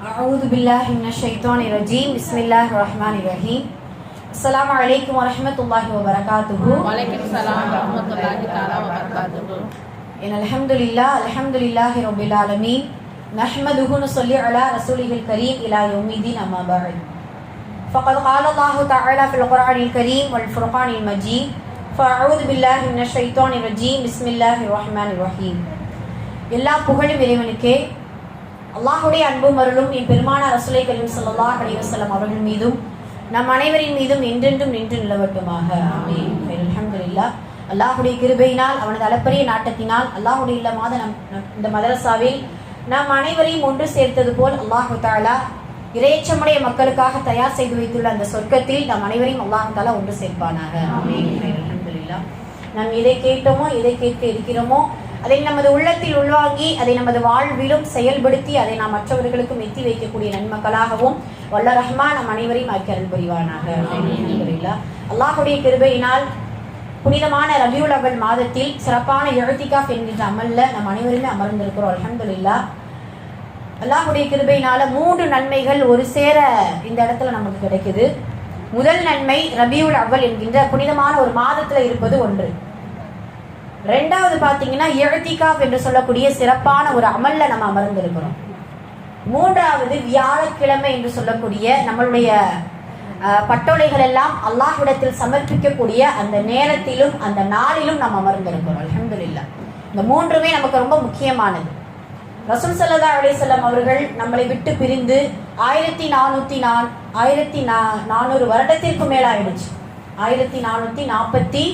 أعوذ بالله من الشيطان الرجيم بسم الله الرحمن الرحيم السلام عليكم ورحمة الله وبركاته وعليكم السلام ورحمة الله تعالى وبركاته إن الحمد لله رب العالمين نحمده ونصلي على رسوله الكريم إلى يوم الدين أما بعد فقد قال الله تعالى في القرآن الكريم والفرقان المجيد فأعوذ بالله من الشيطان الرجيم بسم الله الرحمن الرحيم எல்லா புகழும் இறைவனுக்கே. அல்லாஹ்வுடைய அன்பும் அருளும் என் பெருமான ரசூலை கரீம் ஸல்லல்லாஹு அலைஹி வஸல்லம் அவர்கள் மீதும் நம் அனைவரின் மீதும் என்றென்றும் நின்று நிலவட்டுமாக. ஆமீன். அல்ஹம்துலில்லாஹ். அல்லாஹ்வுடைய கிருபையினால் அவனது அளப்பரிய நாட்டத்தினால் அல்லாஹ்வுடைய இல்லமாத இந்த மதரசாவில் நாம் அனைவரையும் ஒன்று சேர்த்தது போல் அல்லாஹு தஆலா இறையச்சமுடைய மக்களுக்காக தயார் செய்து வைத்துள்ள அந்த சொர்க்கத்தில் நம் அனைவரையும் அல்லாஹு தஆலா ஒன்று சேர்ப்பானாக. ஆமீன். அல்ஹம்துலில்லாஹ். நாம் எதை கேட்டோமோ எதை கேட்க இருக்கிறோமோ அதை நமது உள்ளத்தில் உள்வாங்கி அதை நமது வாழ்விலும் செயல்படுத்தி அதை நாம் மற்றவர்களுக்கும் எத்தி வைக்கக்கூடிய நன்மக்களாகவும் வல்ல ரஹ்மான் நம் அனைவரையும் ஆக்கி அருள் புரிவானாக. அல்லாஹ்வுடைய கிருபையினால் புனிதமான ரபியுல் அவல் மாதத்தில் சிறப்பான இஅ்திகாஃப் என்கின்ற அமல்ல நம் அனைவருமே அமர்ந்திருக்கிறோம். அல்ஹம்துலில்லாஹ். அல்லாஹ்வுடைய கிருபையினால 3 நன்மைகள் ஒரு சேர இந்த இடத்துல நமக்கு கிடைக்குது. முதல் நன்மை ரபியுல் அவல் என்கின்ற புனிதமான ஒரு மாதத்துல இருப்பது ஒன்று. ரெண்டாவது பார்த்தீங்கன்னா இஅ்திகாஃப் என்று சொல்லக்கூடிய சிறப்பான ஒரு அமல்ல நம்ம அமர்ந்திருக்கிறோம். மூன்றாவது வியாழக்கிழமை என்று சொல்லக்கூடிய நம்மளுடைய பட்டோலைகள் எல்லாம் அல்லாஹ்விடத்தில் சமர்ப்பிக்கக்கூடிய அந்த நேரத்திலும் அந்த நாளிலும் நாம் அமர்ந்திருக்கிறோம். அல்ஹம்துலில்லாஹ். இந்த மூன்றுமே நமக்கு ரொம்ப முக்கியமானது. ரசூல் ஸல்லல்லாஹு அலைஹி வஸல்லம் அவர்கள் நம்மளை விட்டு பிரிந்து 1400 வருடத்திற்கு மேலாயிடுச்சு. 1446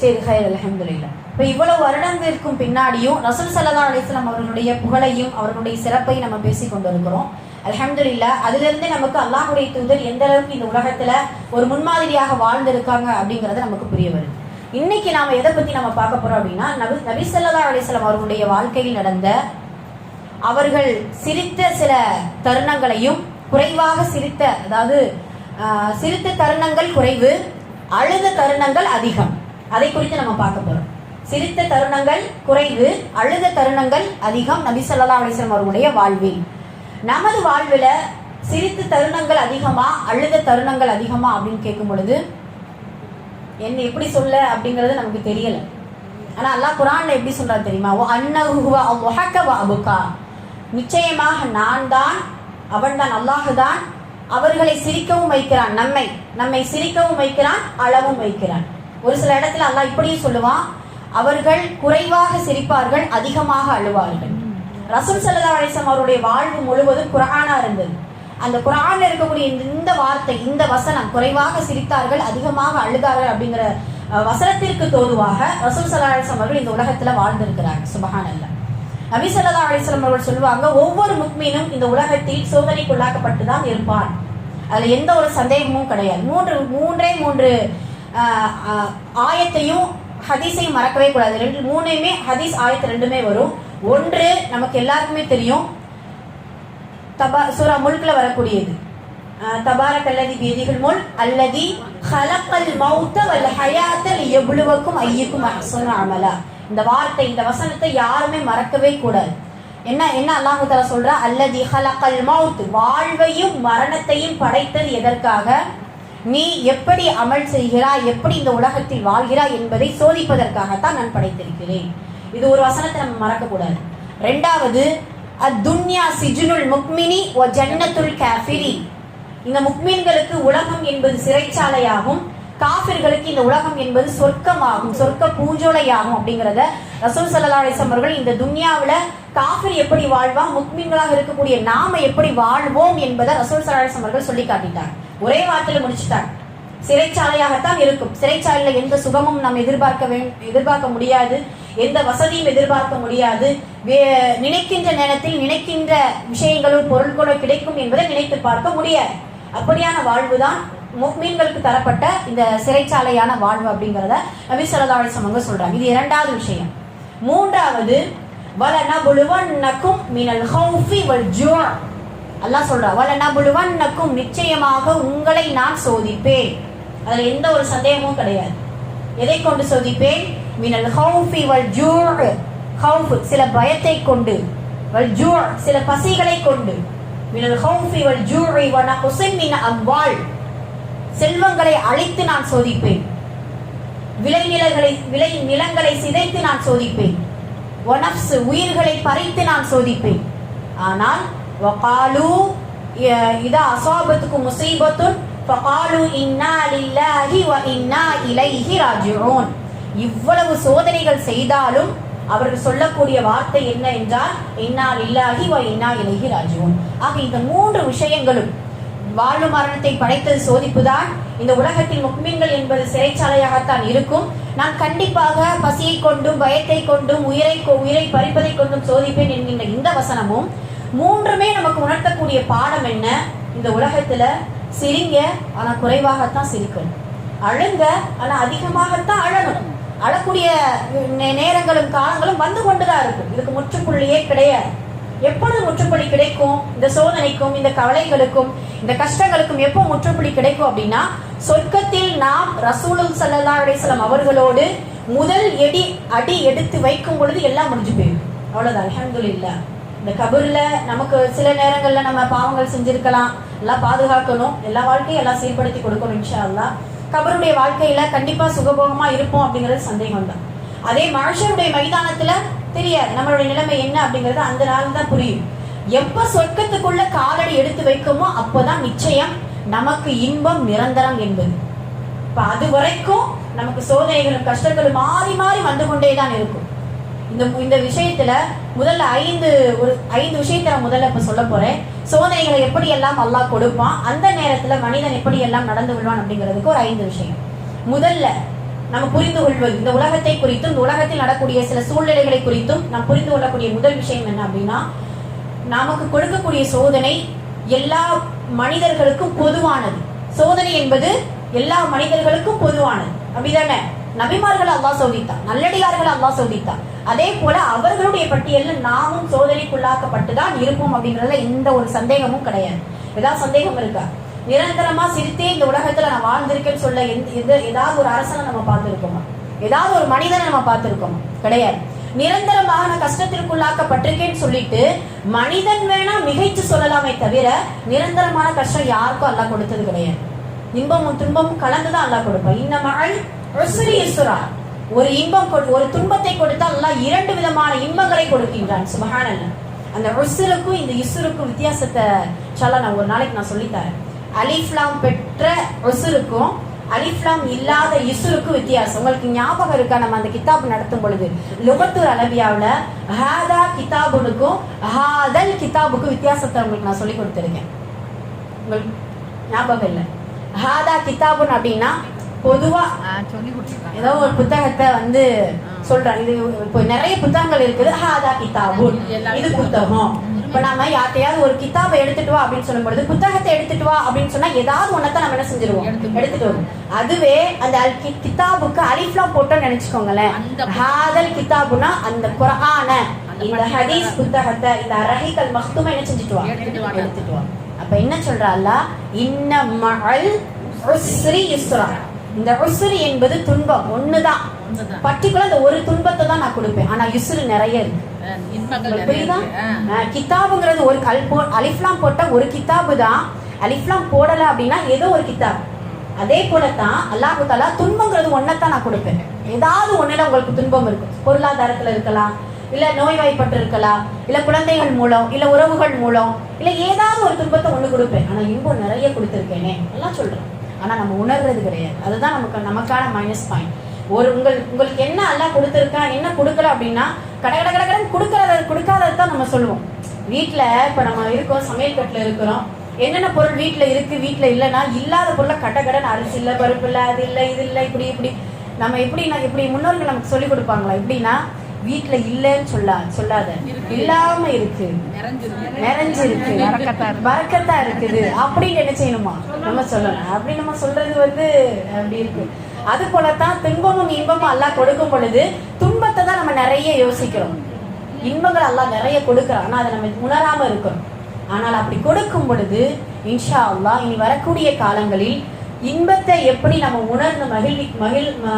சரி, ஹைர், அல்ஹம்துலில்லாஹ். இப்போ இவ்வளவு வருடத்திற்கும் பின்னாடியும் ரசூல் ஸல்லல்லாஹு அலைஹி வஸல்லம் அவர்களுடைய புகழையும் அவர்களுடைய சிறப்பை நம்ம பேசிக் கொண்டிருக்கிறோம். அல்ஹம்துலில்லாஹ். அதிலிருந்து நமக்கு அல்லாஹ்வுடைய தூதர் எந்த அளவுக்கு இந்த உலகத்துல ஒரு முன்மாதிரியாக வாழ்ந்திருக்காங்க அப்படிங்கறது நமக்கு புரிய வருது. இன்னைக்கு நாம எதை பத்தி நம்ம பார்க்க போறோம் அப்படின்னா நபி ஸல்லல்லாஹு அலைஹி வஸல்லம் அவர்களுடைய வாழ்க்கையில் நடந்த அவர்கள் சிரித்த சில தருணங்களையும் குறைவாக சிரித்த, அதாவது சிரித்த தருணங்கள் குறைவு, அழுத தருணங்கள் அதிகம், அதை குறித்து நம்ம பார்க்க போறோம். சிரித்த தருணங்கள் குறைவு, அழுத தருணங்கள் அதிகம் நபி ஸல்லல்லாஹு அலைஹி வஸல்லம் அவர்களுடைய வாழ்வில். நமது வாழ்வில் சிரித்த தருணங்கள் அதிகமா அழுத தருணங்கள் அதிகமா அப்படின்னு கேட்கும் பொழுது என்ன எப்படி சொல்ல அப்படிங்கிறது நமக்கு தெரியல. ஆனா அல்லாஹ் குர்ஆன்ல எப்படி சொல்றாரு தெரியுமா? அன்னஹு ஹுவ அல்ஹக வ அபுகா, நிச்சயமாக நான் தான், அவன் தான், அல்லாஹ் தான் அவர்களை சிரிக்கவும் வைக்கிறான், நம்மை சிரிக்கவும் வைக்கிறான், அழவும் வைக்கிறான். ஒரு சில இடத்துல அல்லாஹ் இப்படியும் சொல்லுவான், அவர்கள் குறைவாக சிரிப்பார்கள், அதிகமாக அழுவார்கள். ரசூல் ஸல்லல்லாஹு அலைஹி வஸல்லம் அவருடைய வாழ்வு முழுவதும் குர்ஆனா இருந்தது. அந்த குர்ஆன்ல இருக்கக்கூடிய இந்த வார்த்தை, இந்த வசனம், குறைவாக சிரித்தார்கள் அதிகமாக அழுதார்கள் அப்படிங்கிற வசனத்திற்கு தோதுவாக ரசூல் ஸல்லல்லாஹு அலைஹி வஸல்லம் அவர்கள் இந்த உலகத்துல வாழ்ந்திருக்கிறாங்க. சுப்ஹானல்லாஹ். நபி ஸல்லல்லாஹு அலைஹி வஸல்லம் அவர்கள் சொல்லுவாங்க, ஒவ்வொரு முஃமினும் இந்த உலகத்தில் சோதனைக்குள்ளாக்கப்பட்டு தான் இருப்பான், அதுல எந்த ஒரு சந்தேகமும் கிடையாது. மூன்று ஆயத்தையும் ஹதீஸையும் மறக்கவே கூடாது. மூணுமே ஹதீஸ் ஆயத்து ரெண்டுமே வரும். ஒன்று நமக்கு எல்லாருக்குமே தெரியும், சூரா முல்க்ல வரக்கூடியது, தபாரக்கல்லதி பியதிஹில் முல்க் அல்லதி ஹலக்கல் மௌத வல் ஹயாத லியப்லுவக்கும் அய்யுக்கும் அஹ்ஸனு அமலா. இந்த வார்த்தை, இந்த வசனத்தை யாருமே மறக்கவே கூடாது. என்ன அல்லாஹ் தஆலா சொல்றா? அல்லதி ஹலக்கல் மௌத், வாழ்வையும் மரணத்தையும் படைத்தது எதற்காக? நீ எப்படி அமல் செய்கிறாய், எப்படி இந்த உலகத்தில் வாழ்கிறாய் என்பதை சோதிப்பதற்காகத்தான் நான் படைத்திருக்கிறேன். இது ஒரு வசனத்தை நம்ம மறக்க கூடாது. ரெண்டாவது, அத்துன்யா சிஜ்னுல் முக்மினி வ ஜன்னத்துல் காஃபிரி, இந்த முக்மீன்களுக்கு உலகம் என்பது சிறைச்சாலையாகும், காஃபிர்களுக்கு இந்த உலகம் என்பது சொர்க்கமாகும், சொர்க்க பூஞ்சோலையாகும் அப்படிங்கிறத ரசூல் ஸல்லல்லாஹு அலைஹி வஸல்லம் அவர்கள் இந்த துன்யாவுல காஃபிர் எப்படி வாழ்வான், முக்மீன்களாக இருக்கக்கூடிய நாம எப்படி வாழ்வோம் என்பதை ரசூல் ஸல்லல்லாஹு அலைஹி வஸல்லம் அவர்கள் சொல்லி காட்டிட்டாங்க. ஒரே வார்த்தையில முடிச்சுட்டாங்க. சிறைச்சாலையாகத்தான் இருக்கும். சிறைச்சாலையில எந்த சுகமும் நாம் எதிர்பார்க்க முடியாது, எந்த வசதியும் எதிர்பார்க்க முடியாது, நினைக்கின்ற நேரத்தில் நினைக்கின்ற விஷயங்களோ பொருட்களோ கிடைக்கும் என்பதை நினைத்து பார்க்க முடியாது. அப்படியான வாழ்வுதான் முஃமின்களுக்கு தரப்பட்ட இந்த சிறைச்சாலையான வாழ்வு அப்படிங்கிறத நபி ஸல்லல்லாஹு அலைஹி வஸல்லம் சொல்றாங்க. இது இரண்டாவது விஷயம். மூன்றாவது, வலனபுலுவன்னகும் மினல் ஹௌஃபி வல் ஜூ', அல்லாஹ் சொல்றா, வலனபுலுவன்னகும், நிச்சயமாக உங்களை நான் சோதிப்பேன். அதுல எந்த ஒரு சந்தேகமும் கிடையாது. எதை கொண்டு சோதிப்பேன்? மினல் ஹௌஃபி வல் ஜூஅ், ஹௌஃப் சில பயத்தை கொண்டு, வல் ஜூஅ் சில பசிகளை கொண்டு, மினல் ஹௌஃபி வல் ஜூஇ வ நக்ஸின் மின் அம்வால் செல்வங்களை அழித்து நான் சோதிப்பேன், விளை நிலங்களை சிதைத்து நான் சோதிப்பேன், வ நஃப்ஸ் உயிர்களை பறித்து நான் சோதிப்பேன். ஆனால் வகாலு இதா அஸாபத்துக்கும் முஸீபத்துன் ஃபகாலு இன்னா லில்லாஹி வ இன்னா இலைஹி ராஜிஊன். இவ்வளவு சோதனைகள் செய்தாலும் அவர்கள் சொல்லக்கூடிய வார்த்தை என்ன என்றால் இன்னா லில்லாஹி வ இன்னா இலைஹி ராஜிஊன். ஆக இந்த 3 விஷயங்களும் வாழ்வு மரணத்தை படைத்தது சோதிப்புதான். இந்த உலகத்தில் முக்மீன்கள் என்பது சிறைச்சாலையாகத்தான் இருக்கும். நான் கண்டிப்பாக பசியை கொண்டும் பயத்தை கொண்டும் உயிரை பறிப்பதை கொண்டும் சோதிப்பேன் என்கின்ற இந்த வசனமும் 3மே நமக்கு உணர்த்தக்கூடிய பாடம் என்ன? இந்த உலகத்துல சிரிங்க ஆனா குறைவாகத்தான் சிரிக்கணும், அழுங்க ஆனா அதிகமாகத்தான் அழணும். அழக்கூடிய நேரங்களும் காலங்களும் வந்து கொண்டுதான் இருக்கும். இதுக்கு முற்றுப்புள்ளியே கிடையாது. எப்பொழுது முற்றுப்புள்ளி கிடைக்கும்? இந்த சோதனைக்கும் இந்த கவலைகளுக்கும் இந்த கஷ்டங்களுக்கும் எப்போ முற்றுப்புள்ளி கிடைக்கும் அப்படின்னா, சொர்க்கத்தில் நாம் ரசூலுல்லாஹி ஸல்லல்லாஹு அலைஹி வஸல்லம் அவர்களோடு முதல் அடி எடுத்து வைக்கும் பொழுது எல்லாம் முடிஞ்சு போயிடும். அவ்வளவுதான். அல்ஹம்துலில்லாஹ். இந்த கபூர்ல நமக்கு சில நேரங்கள்ல நம்ம பாவங்கள் செஞ்சிருக்கலாம், எல்லாம் பாதுகாக்கணும், எல்லா வாழ்க்கையும் எல்லாம் சீர்படுத்தி கொடுக்கணும் இன்ஷா அல்லாஹ். கபருடைய வாழ்க்கையில கண்டிப்பா சுகபோகமா இருப்போம் அப்படிங்கிறது சந்தேகம் தான். அதே மஹ்ஷருடைய மைதானத்துல தெரியாது நம்மளுடைய நிலைமை என்ன அப்படிங்கிறது அந்த நாள் தான் புரியும். எப்ப சொர்க்கத்துக்குள்ள காலடி எடுத்து வைக்குமோ அப்போதான் நிச்சயம் நமக்கு இன்பம் நிரந்தரம் என்பது. இப்ப அது வரைக்கும் நமக்கு சோதனைகளும் கஷ்டங்களும் மாறி மாறி வந்து கொண்டேதான் இருக்கும். இந்த விஷயத்துல முதல்ல 5 விஷயத்தை நான் முதல்ல இப்ப சொல்ல போறேன். சோதனைகளை எப்படி எல்லாம் அல்லாஹ் கொடுப்பான், அந்த நேரத்துல மனிதன் எப்படி எல்லாம் நடந்து கொள்வான் அப்படிங்கிறதுக்கு ஒரு 5 விஷயம். முதல்ல நம்ம புரிந்து கொள்வது, இந்த உலகத்தை குறித்தும் இந்த உலகத்தில் நடக்கூடிய சில சூழ்நிலைகளை குறித்தும் நாம் புரிந்து கொள்ளக்கூடிய முதல் விஷயம் என்ன அப்படின்னா, நமக்கு கொடுக்கக்கூடிய சோதனை எல்லா மனிதர்களுக்கும் பொதுவானது. சோதனை என்பது எல்லா மனிதர்களுக்கும் பொதுவானது. அப்படிதானே? நபிமார்கள் அல்லாஹ் சோதித்தான், நல்லடியார்கள் அல்லாஹ் சோதித்தான். அதே போல அவர்களுடைய பட்டியலில் நாமும் சோதனைக்குள்ளாக்கப்பட்டுதான் இருப்போம் அப்படிங்கறதுல எந்த ஒரு சந்தேகமும் கிடையாது. ஏதாவது சந்தேகம் இருக்கா? நிரந்தரமா சிரித்தே இந்த உலகத்துல நான் வாழ்ந்திருக்கேன்னு சொல்ல ஏதாவது ஒரு அரசனை நம்ம பார்த்திருக்கோமா? ஏதாவது ஒரு மனிதனை நம்ம பார்த்திருக்கோமா? கிடையாது. நிரந்தரமாக நான் கஷ்டத்திற்குள்ளாக்கப்பட்டிருக்கேன்னு சொல்லிட்டு மனிதன் வேணா மிகைச்சு சொல்லலாமே தவிர நிரந்தரமான கஷ்டம் யாருக்கும் அல்லாஹ் கொடுத்தது கிடையாது. இன்பமும் துன்பமும் கலந்துதான் அல்லாஹ் கொடுப்பான். இன்னமஅல் உஸ்ரி யுஸ்ரா. ஒரு இன்பம் ஒரு துன்பத்தை கொடுத்தால் அல்லாஹ் 2 விதமான இன்பங்களை கொடுக்கின்றான். சுப்ஹானல்லாஹ். அந்த உஸ்ருக்கும் இந்த யுஸ்ருக்கும் வித்தியாசத்தை இன்ஷாஅல்லாஹ் நான் ஒரு நாளைக்கு நான் சொல்லித்தரேன். அலிஃப்லாம் பெற்ற உஸ்ருக்கும் அலிஃப்லாம் இல்லாத யுஸ்ருக்கும் வித்தியாசம் உங்களுக்கு ஞாபகம் இருக்கா? நம்ம அந்த கிதாப் நடத்தும் பொழுது லுகத்துல் அரபியாவுல ஹாதா கிதாபுனுக்கும் ஹாதல் கிதாபுக்கும் வித்தியாசத்தை உங்களுக்கு நான் சொல்லி கொடுத்துருக்கேன். உங்களுக்கு ஞாபகம் இல்லை? ஹாதா கிதாபுன் அப்படின்னா பொதுவா ஏதோ ஒரு புத்தகத்தை வந்து சொல்றாங்க. இது இப்போ நிறைய புத்தகங்கள் இருக்குது. ஹாதா கிதாபுன், இது புத்தகம். இப்ப நாம யார்ட்டையாவது ஒரு கிதாபை எடுத்துட்டு வா அப்படின்னு சொல்லும் பொழுது புத்தகத்தை எடுத்துட்டு வா அப்படின்னு சொன்னா ஏதாவது ஒன்னதான் நம்ம என்ன செஞ்சிருவோம், எடுத்துட்டு வரும். அதுவே அந்த கிதாபுக்கு அலிஃப்லாம் போட்டோம்னு நினைச்சுக்கோங்களேன். ஹாதல் கிதாபுனா அந்த குர்ஆன, இந்த ஹதீஸ் புத்தகத்தை, இந்த அரஹிகல் மக்தூமை என்ன செஞ்சுட்டு வா, எடுத்துட்டு வா. அப்ப என்ன சொல்றா அல்லாஹ்? இன்ன மஅல் உஸ்ரி யுஸ்ரா. இந்த உஸ்ரி என்பது துன்பம் ஒண்ணுதான், பர்டிகுலர் இந்த ஒரு துன்பத்தை தான் நான் கொடுப்பேன். ஆனா யுஸ்ரு நிறைய இருக்கு. கிதாபுங்கிறது ஒரு அலிஃப்லாம் போட்ட ஒரு கிதாபு தான். அலிஃப்லாம் போடல அப்படின்னா ஏதோ ஒரு கிதாப். அதே போலதான் அல்லாஹ் தஆலா துன்பங்கிறது ஒன்னதான் நான் கொடுப்பேன். ஏதாவது ஒண்ணுல உங்களுக்கு துன்பம் இருக்கும். பொருளாதாரத்துல இருக்கலாம், இல்ல நோய்வாய்ப்பட்டு இருக்கலாம், இல்ல குழந்தைகள் மூலம், இல்ல உறவுகள் மூலம், இல்ல ஏதாவது ஒரு துன்பத்தை ஒண்ணு கொடுப்பேன். ஆனா இன்பம் நிறைய கொடுத்திருக்கேனே எல்லாம் சொல்றேன். ஆனா நம்ம உணர்றது கிடையாது. அதுதான் நமக்கான மைனஸ் பாயிண்ட். உங்களுக்கு என்ன அல்லாஹ் கொடுத்திருக்கா, என்ன கொடுக்கல அப்படின்னா கடகடகடன்னு கொடுக்காதது தான் நம்ம சொல்லுவோம். வீட்டுல இப்ப நம்ம இருக்கோம், சமையல் கட்டுல இருக்கிறோம், என்னென்ன பொருள் வீட்டுல இருக்கு, வீட்டுல இல்லைன்னா இல்லாத பொருளை கடகடன் அரிசி இல்ல, பருப்பு இல்ல, அது இல்ல, இது இல்ல, இப்படி நம்ம எப்படி முன்னோர்கள் நமக்கு சொல்லி கொடுப்பாங்களா? எப்படின்னா வீட்டுல இல்லன்னு சொல்லாத, இல்லாம இருக்கு, நிறைஞ்சிருக்கு, பரக்கத்தா இருக்குது அப்படின்னு என்ன செய்யணுமா நம்ம சொல்லலாம். அப்படி நம்ம சொல்றது வந்து அப்படி இருக்கு. அது போலத்தான் துன்பமும் இன்பமும் அல்லாஹ் கொடுக்கும் பொழுது துன்பத்தை தான் நம்ம நிறைய யோசிக்கிறோம். இன்பங்கள் அல்லாஹ் நிறைய கொடுக்குறான், ஆனா அதை நம்ம உணராம இருக்கிறோம். ஆனால் அப்படி கொடுக்கும் பொழுது இன்ஷா அல்லாஹ் இனி வரக்கூடிய காலங்களில் இன்பத்தை எப்படி நம்ம உணர்ந்து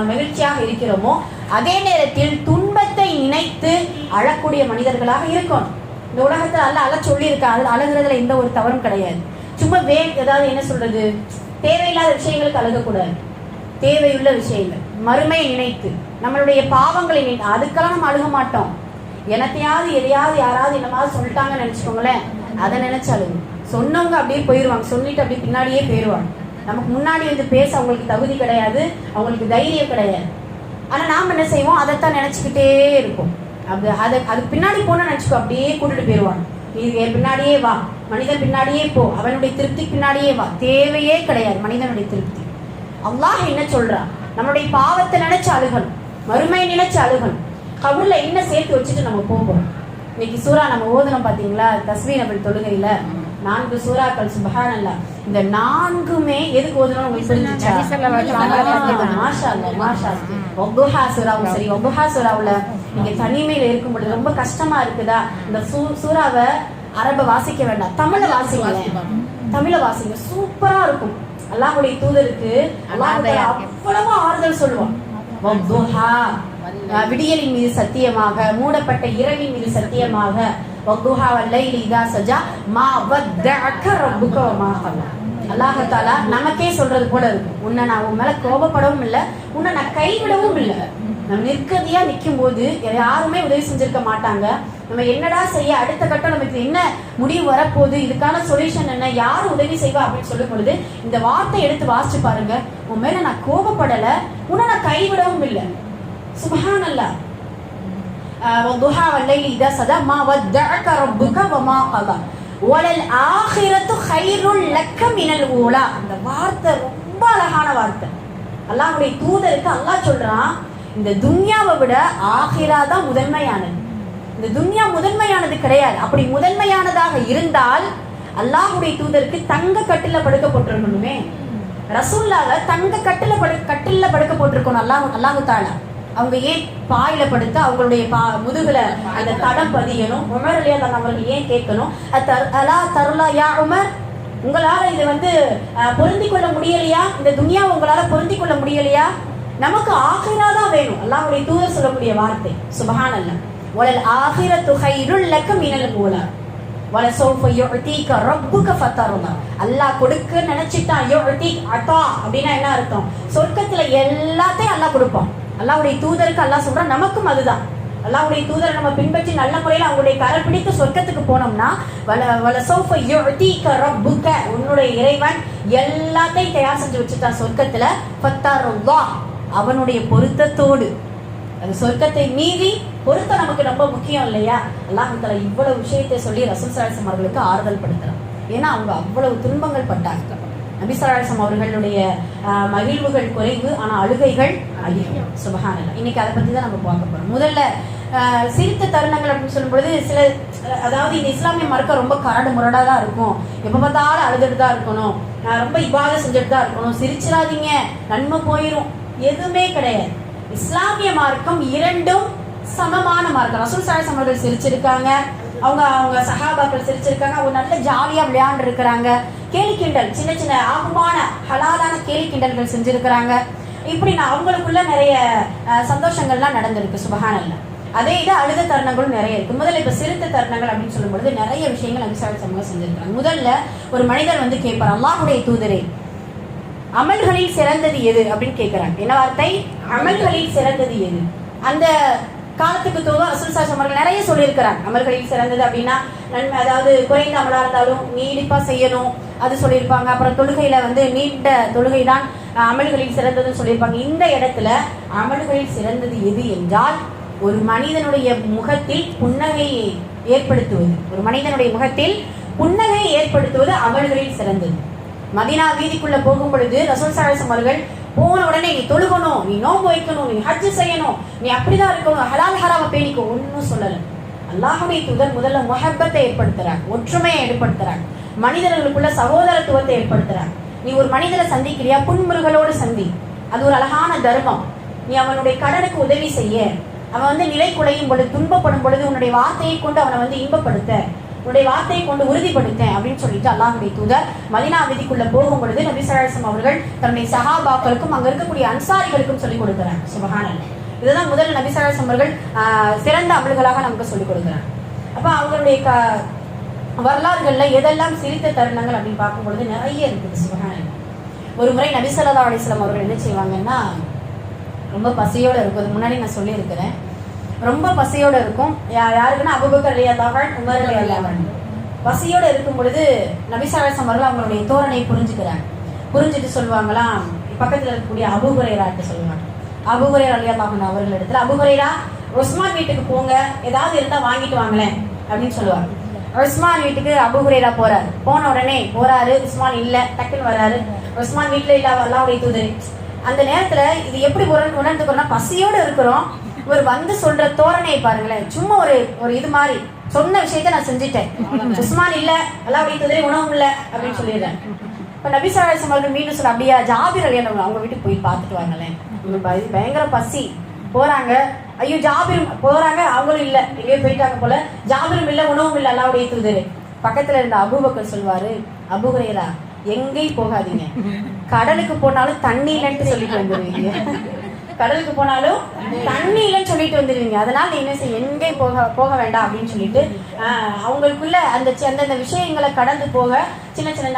மகிழ்ச்சியாக இருக்கிறோமோ அதே நேரத்தில் துன்பத்தை நினைத்து அழக்கூடிய மனிதர்களாக இருக்கணும். இந்த உலகத்துல அழ சொல்லியிருக்கா, அது அழுகிறதுல எந்த ஒரு தவறும் கிடையாது. சும்மா ஏதாவது என்ன சொல்றது, தேவையில்லாத விஷயங்களுக்கு அழுகக்கூடாது. தேவையுள்ள விஷயங்கள், மறுமையை நினைத்து, நம்மளுடைய பாவங்களை நினைத்து, அதுக்கெல்லாம் நம்ம அழுக மாட்டோம். எனத்தையாவது எதையாவது யாராவது என்னமாவது சொல்லிட்டாங்கன்னு நினைச்சுக்கோங்களேன், அதை நினைச்சு அழுகு. சொன்னவங்க அப்படியே போயிடுவாங்க, சொல்லிட்டு அப்படியே பின்னாடியே போயிடுவாங்க. நமக்கு முன்னாடி வந்து பேச அவங்களுக்கு தகுதி கிடையாது, அவங்களுக்கு தைரியம் கிடையாது. ஆனா நாம் என்ன செய்வோம், அதைத்தான் நினைச்சுக்கிட்டே இருப்போம். அது பின்னாடி போன நினைச்சுக்கோ, அப்படியே கூட்டிட்டு போயிடுவாங்க. நீ பின்னாடியே வா, மனிதன் பின்னாடியே போ, அவனுடைய திருப்தி பின்னாடியே வா. தேவையே கிடையாது மனிதனுடைய திருப்தி. அல்லாஹ் என்ன சொல்றான், நம்மளுடைய பாவத்தை நினைச்சு அழுகணும், மறுமையை நினைச்சு அழுகணும். கபூர்ல என்ன சேர்த்து வச்சுட்டு நம்ம போகிறோம். இன்னைக்கு சூரா நம்ம ஓதணும் பாத்தீங்களா, தஸ்பீஹ் நபில் தொழுகையில 4 சூறாக்கள். சுப்ஹானல்லாஹ். இந்த 4மே எதுக்கு ஓதணும் உங்களுக்கு புரிஞ்சுச்சா? மாஷா அல்லாஹ், மாஷா அல்லாஹ். வதுஹா சூராவும் சரி, வதுஹா சூராவுல நீங்க தனிமையில இருக்கும் பொழுது ரொம்ப கஷ்டமா இருக்குதா, இந்த சூறாவை அரப வாசிக்க வேண்டாம், தமிழ வாசிங்க. தமிழ வாசிங்க, சூப்பரா இருக்கும். அல்லாஹ்வுடைய தூதருக்கு அல்லாஹ் அவ்வளவு ஆறுதல் சொல்லுவான். வதுஹா, விடியலின் மீது சத்தியமாக, மூடப்பட்ட இரவின் மீது சத்தியமாக, வதுஹா வல்லைலி இதா சஜா மா வத்தஅக ரப்புக வமா கலா. அல்லாஹ் தஆலா நமக்கே சொல்றது போல இருக்கும், உன்னை நான் உன் மேல கோபப்படவும் இல்லை, உன்னை நான் கைவிடவும் இல்லை. நம்ம நிற்கதியா நிற்கும் போது யாருமே உதவி செஞ்சிருக்க மாட்டாங்க. நம்ம என்னடா செய்ய, அடுத்த கட்டம் நமக்கு என்ன முடிவு வரப்போகுது, இதுக்கான சொல்யூஷன் என்ன, யாரு உதவி செய்வா அப்படின்னு சொல்லும் பொழுது இந்த வார்த்தை எடுத்து வாசிச்சு பாருங்க. உன் மேல நான் கோபப்படல, உன்னை நான் கைவிடவும் இல்லை. சுப்ஹானல்லாஹ். வதுஹா வல்லைலி இதா சஜா மா வத்தஅக ரப்புக வமா கலா வலல் ஆகிரத்து கைருல் லக்க மினல் ஊலா. அந்த வார்த்தை ரொம்ப அழகான வார்த்தை. அல்லாஹ்வுடைய தூதருக்கு அல்லாஹ் சொல்றான், இந்த துன்யாவை விட ஆகிரா தான் முதன்மையானது. இந்த துன்யா முதன்மையானது கிடையாது. அப்படி முதன்மையானதாக இருந்தால் அல்லாஹ்வுடைய தூதருக்கு தங்க கட்டில படுக்க போட்டிருக்கணுமே. ரசூலுல்லாஹ் தங்க கட்டில படுக்க போட்டிருக்கணும். அல்லாஹ் தஆலா அவங்க ஏன் பாயில படுத்து அவங்களுடைய முதுகுல அந்த தடம் பதியணும்? உமர் ரலியல்லாஹு அவர்கள் ஏன் கேட்கணும், அலா தருலா யா உமர், உங்களால இது பொருந்தி கொள்ள முடியலையா, இந்த துன்யா உங்களால பொருந்தி கொள்ள முடியலையா? நமக்கு ஆகிரா தான் வேணும். அல்லாஹ்வுடைய தூதர் சொல்லக்கூடிய வார்த்தை. சுப்ஹானல்லாஹ். வலல் ஆகிரத்து கைருல் லக்க மினல் ஊலா வல சௌஃப யுஅதீக ரப்புக ஃபதர்லா. அல்லாஹ் கொடுக்க நினைச்சிட்டா யுஅதீக் அத்தா அப்படின்னா என்ன அர்த்தம்? சொர்க்கத்துல எல்லாத்தையும் அல்லாஹ் கொடுப்பான். அல்லாஹ்வுடைய தூதருக்கு அல்லாஹ் சொல்றான், நமக்கும் அதுதான். அல்லாஹ்வுடைய தூதரை நம்ம பின்பற்றி நல்ல முறையில் அவங்களுடைய கரம் பிடித்து சொர்க்கத்துக்கு போனோம்னா வல சௌஃப யுஅதீக ரப்புக, உன்னுடைய இறைவன் எல்லாத்தையும் தயார் செஞ்சு வச்சுட்டான் சொர்க்கத்துல. ஃபதர்லா, அவனுடைய பொருத்தத்தோடு. அது சொர்க்கத்தை மீறி பொருத்தம் நமக்கு ரொம்ப முக்கியம் இல்லையா? அல்லாஹ் தஆலா இவ்வளவு விஷயத்தை சொல்லி ரசூல் ஸல்லல்லாஹு அலைஹி வஸல்லம் அவர்களுக்கு ஆறுதல் படுத்துறான். ஏன்னா அவங்க அவ்வளவு துன்பங்கள் பட்டாங்க. நபி ஸல்லல்லாஹு அலைஹி வஸல்லம் அவர்களுடைய மகிழ்வுகள் குறைவு, ஆனா அழுகைகள் அதிகம். சுப்ஹானல்லாஹ். இன்னைக்கு அதை பத்தி தான் நம்ம பார்க்க போறோம். முதல்ல சிரித்த தருணங்கள் அப்படின்னு சொல்லும் பொழுது சில, அதாவது இந்த இஸ்லாமிய மார்க்கம் ரொம்ப கரடு முரடா தான் இருக்கும். எப்ப பார்த்தாலும் அழுதுட்டு தான் இருக்கணும், ரொம்ப இபாதத் செஞ்சுட்டு தான் இருக்கணும், சிரிச்சிடாதீங்க நன்மை போயிடும், எதுவுமே கிடையாது. இஸ்லாமிய மார்க்கம் இரண்டும் சமமான மார்க்கம். ரசூல் ஸல்லல்லாஹு அலைஹி வஸல்லம் அவர்கள் சிரிச்சிருக்காங்க, அவங்க சஹாபாக்கள் சிரிச்சிருக்காங்க, அவங்க நல்ல ஜாலியா விளையாண்டு இருக்கிறாங்க. கேலி கிண்டல், சின்ன சின்ன ஆகுமான ஹலாலான கேலி கிண்டல்கள் செஞ்சிருக்கிறாங்க. இப்படி அவங்களுக்குள்ள நிறைய சந்தோஷங்கள்லாம் நடந்திருக்கு. சுப்ஹானல்லாஹ். அதே இது அழுத தருணங்களும் நிறைய இருக்கு. முதல்ல இப்ப சிரித்த தருணங்கள் அப்படின்னு சொல்லும் பொழுது நிறைய விஷயங்கள் நபி ஸல்லல்லாஹு அலைஹி வஸல்லம் செஞ்சிருக்காங்க. முதல்ல ஒரு மனிதர் கேட்பார், அல்லாஹ்வுடைய தூதரே, அமல்களில் சிறந்தது எது அப்படின்னு கேட்கிறாங்க. என்ன வார்த்தை? அமல்களில் சிறந்தது எது? அந்த காலத்துக்கு தூதர் ரசூல் ஸல்லல்லாஹு அலைஹி வஸல்லம் நிறைய சொல்லியிருக்கிறாங்க. அமல்களில் சிறந்தது அப்படின்னா நன்மை, அதாவது குறைந்த அமலா இருந்தாலும் நீடிப்பா செய்யணும், அது சொல்லியிருப்பாங்க. அப்புறம் தொழுகையில நீண்ட தொழுகை தான் அமல்களில் சிறந்ததுன்னு சொல்லியிருப்பாங்க. இந்த இடத்துல அமல்களில் சிறந்தது எது என்றால் ஒரு மனிதனுடைய முகத்தில் புன்னகையை ஏற்படுத்துவது. ஒரு மனிதனுடைய முகத்தில் புன்னகையை ஏற்படுத்துவது அமல்களில் சிறந்தது. மதீனா வீதிக்குள்ள போகும் பொழுது ரசூல் ஸல்லல்லாஹு அலைஹி வஸல்லம் அவர்கள் போன உடனே நீ தொழுகணும், நீ நோன்பு வைக்கணும், நீ ஹஜ் செய்யணும், நீ அப்படிதான் இருக்கணும், ஹலால் ஹராம பேணிக்கோ, ஒன்னும் சொல்லல. அல்லாஹ்வுடைய தூதர் முதல்ல முஹப்பத்தை ஏற்படுத்துறாங்க, ஒற்றுமையை ஏற்படுத்துறாங்க, மனிதர்களுக்குள்ள சகோதரத்துவத்தை ஏற்படுத்துறாங்க. நீ ஒரு மனிதரை சந்திக்கிறியா, புன்முறுகளோடு சந்தி, அது ஒரு அழகான தர்மம். நீ அவனுடைய கடனுக்கு உதவி செய்ய, அவன் நிலை குலையும் பொழுது, துன்பப்படும் பொழுது உன்னுடைய வார்த்தையை கொண்டு அவனை இன்பப்படுத்த, உன்னுடைய வார்த்தையை கொண்டு உறுதிப்படுத்தேன் அப்படின்னு சொல்லிட்டு அல்லாஹ்வுடைய தூதர் மதீனா வீதிக்குள்ள போகும் பொழுது நபி ஸல்லல்லாஹு அலைஹி வஸல்லம் அவர்கள் தன்னுடைய சஹாபாக்களுக்கும் அங்க இருக்கக்கூடிய அன்சாரிகளுக்கும் சொல்லிக் கொடுக்கிறாங்க. சுப்ஹானல்லாஹ். இதுதான் முதல் நபி ஸல்லல்லாஹு அலைஹி வஸல்லம் அவர்கள் சிறந்த அமல்களாக நமக்கு சொல்லிக் கொடுக்கிறாங்க. அப்ப அவங்களுடைய வரலாறுகள்ல எதெல்லாம் சிரித்த தருணங்கள் அப்படின்னு பார்க்கும் பொழுது நிறைய இருக்குது. சுப்ஹானல்லாஹ். ஒரு முறை நபி ஸல்லல்லாஹு அலைஹி வஸல்லம் அவர்கள் என்ன செய்வாங்கன்னா, ரொம்ப பசியோட இருக்கும். முன்னாடி நான் சொல்லியிருக்கிறேன், ரொம்ப பசியோட இருக்கும். யாருக்குன்னா அபூபக்கர் ரலியல்லாஹு அன்ஹு, உமர் ரலியல்லாஹு அன்ஹு. பசியோட இருக்கும் பொழுது நபி ஸல்லல்லாஹு அலைஹி வஸல்லம் அவர்கள் அவங்களுடைய தோரணை புரிஞ்சுக்கிறாங்க. புரிஞ்சுட்டு சொல்லுவாங்களாம், பக்கத்துல இருக்கக்கூடிய அபூ ஹுரைராட்ட சொல்லுவாங்க. அபூ ஹுரைரா ரலியல்லாஹு அன்ஹு அவர்கள் இடத்துல, அபூ ஹுரைரா உஸ்மான் வீட்டுக்கு போங்க, ஏதாவது இருந்தா வாங்கிட்டு வாங்களேன் அப்படின்னு சொல்லுவாங்க. உஸ்மான் வீட்டுக்கு அபூ ஹுரைரா போறாரு. போன உடனே போறாரு, உஸ்மான் இல்ல, டக்குன்னு வர்றாரு. உஸ்மான் வீட்டுல இல்ல, அல்லாஹ்வுடைய தூதரே. அந்த நேரத்துல இது எப்படி உணர்ந்துக்கிறோம்னா, பசியோட இருக்கிறோம், ஒரு வந்து சொல்ற தோரணையை பாருங்களேன். சும்மா ஒரு இது மாதிரி சொன்ன விஷயத்த நான் செஞ்சுட்டேன், உஸ்மான் இல்ல, அல்லாஹ்வுடைய தூதரே உணவும் இல்ல அப்படின்னு சொல்லிடுறேன். இப்ப நபி ஸல்லல்லாஹு அலைஹி வஸல்லம் மீண்டும் சொல்ல, அப்படியா ஜாபிர் ரலியல்லாஹு அவங்க வீட்டுக்கு போய் பார்த்துட்டு வாங்களேன், பயங்கர பசி. போறாங்க, ஐயோ ஜாபிரும் போறாங்க, அவங்களும் இல்ல, எங்கேயோ போயிட்டாங்க போல, ஜாபிரும் இல்ல, உணவும் இல்ல, அல்லாஹ்வுடைய தூதரே. பக்கத்துல இருந்த அபூபக்கர் சொல்வாரு, அபூ ஹுரைரா எங்கேயும் போகாதீங்க, கடலுக்கு போனாலும் தண்ணி இல்லைன்னு சொல்லிட்டு வந்துருவீங்க, கடலுக்கு போனாலும் தண்ணி இல்லைன்னு சொல்லிட்டு வந்துருவீங்க, அதனால நீ என்ன செய்ய, எங்கேயும் போக வேண்டாம் அப்படின்னு சொல்லிட்டு அவங்களுக்குள்ள அந்த விஷயங்களை கடந்து போக சின்ன சின்ன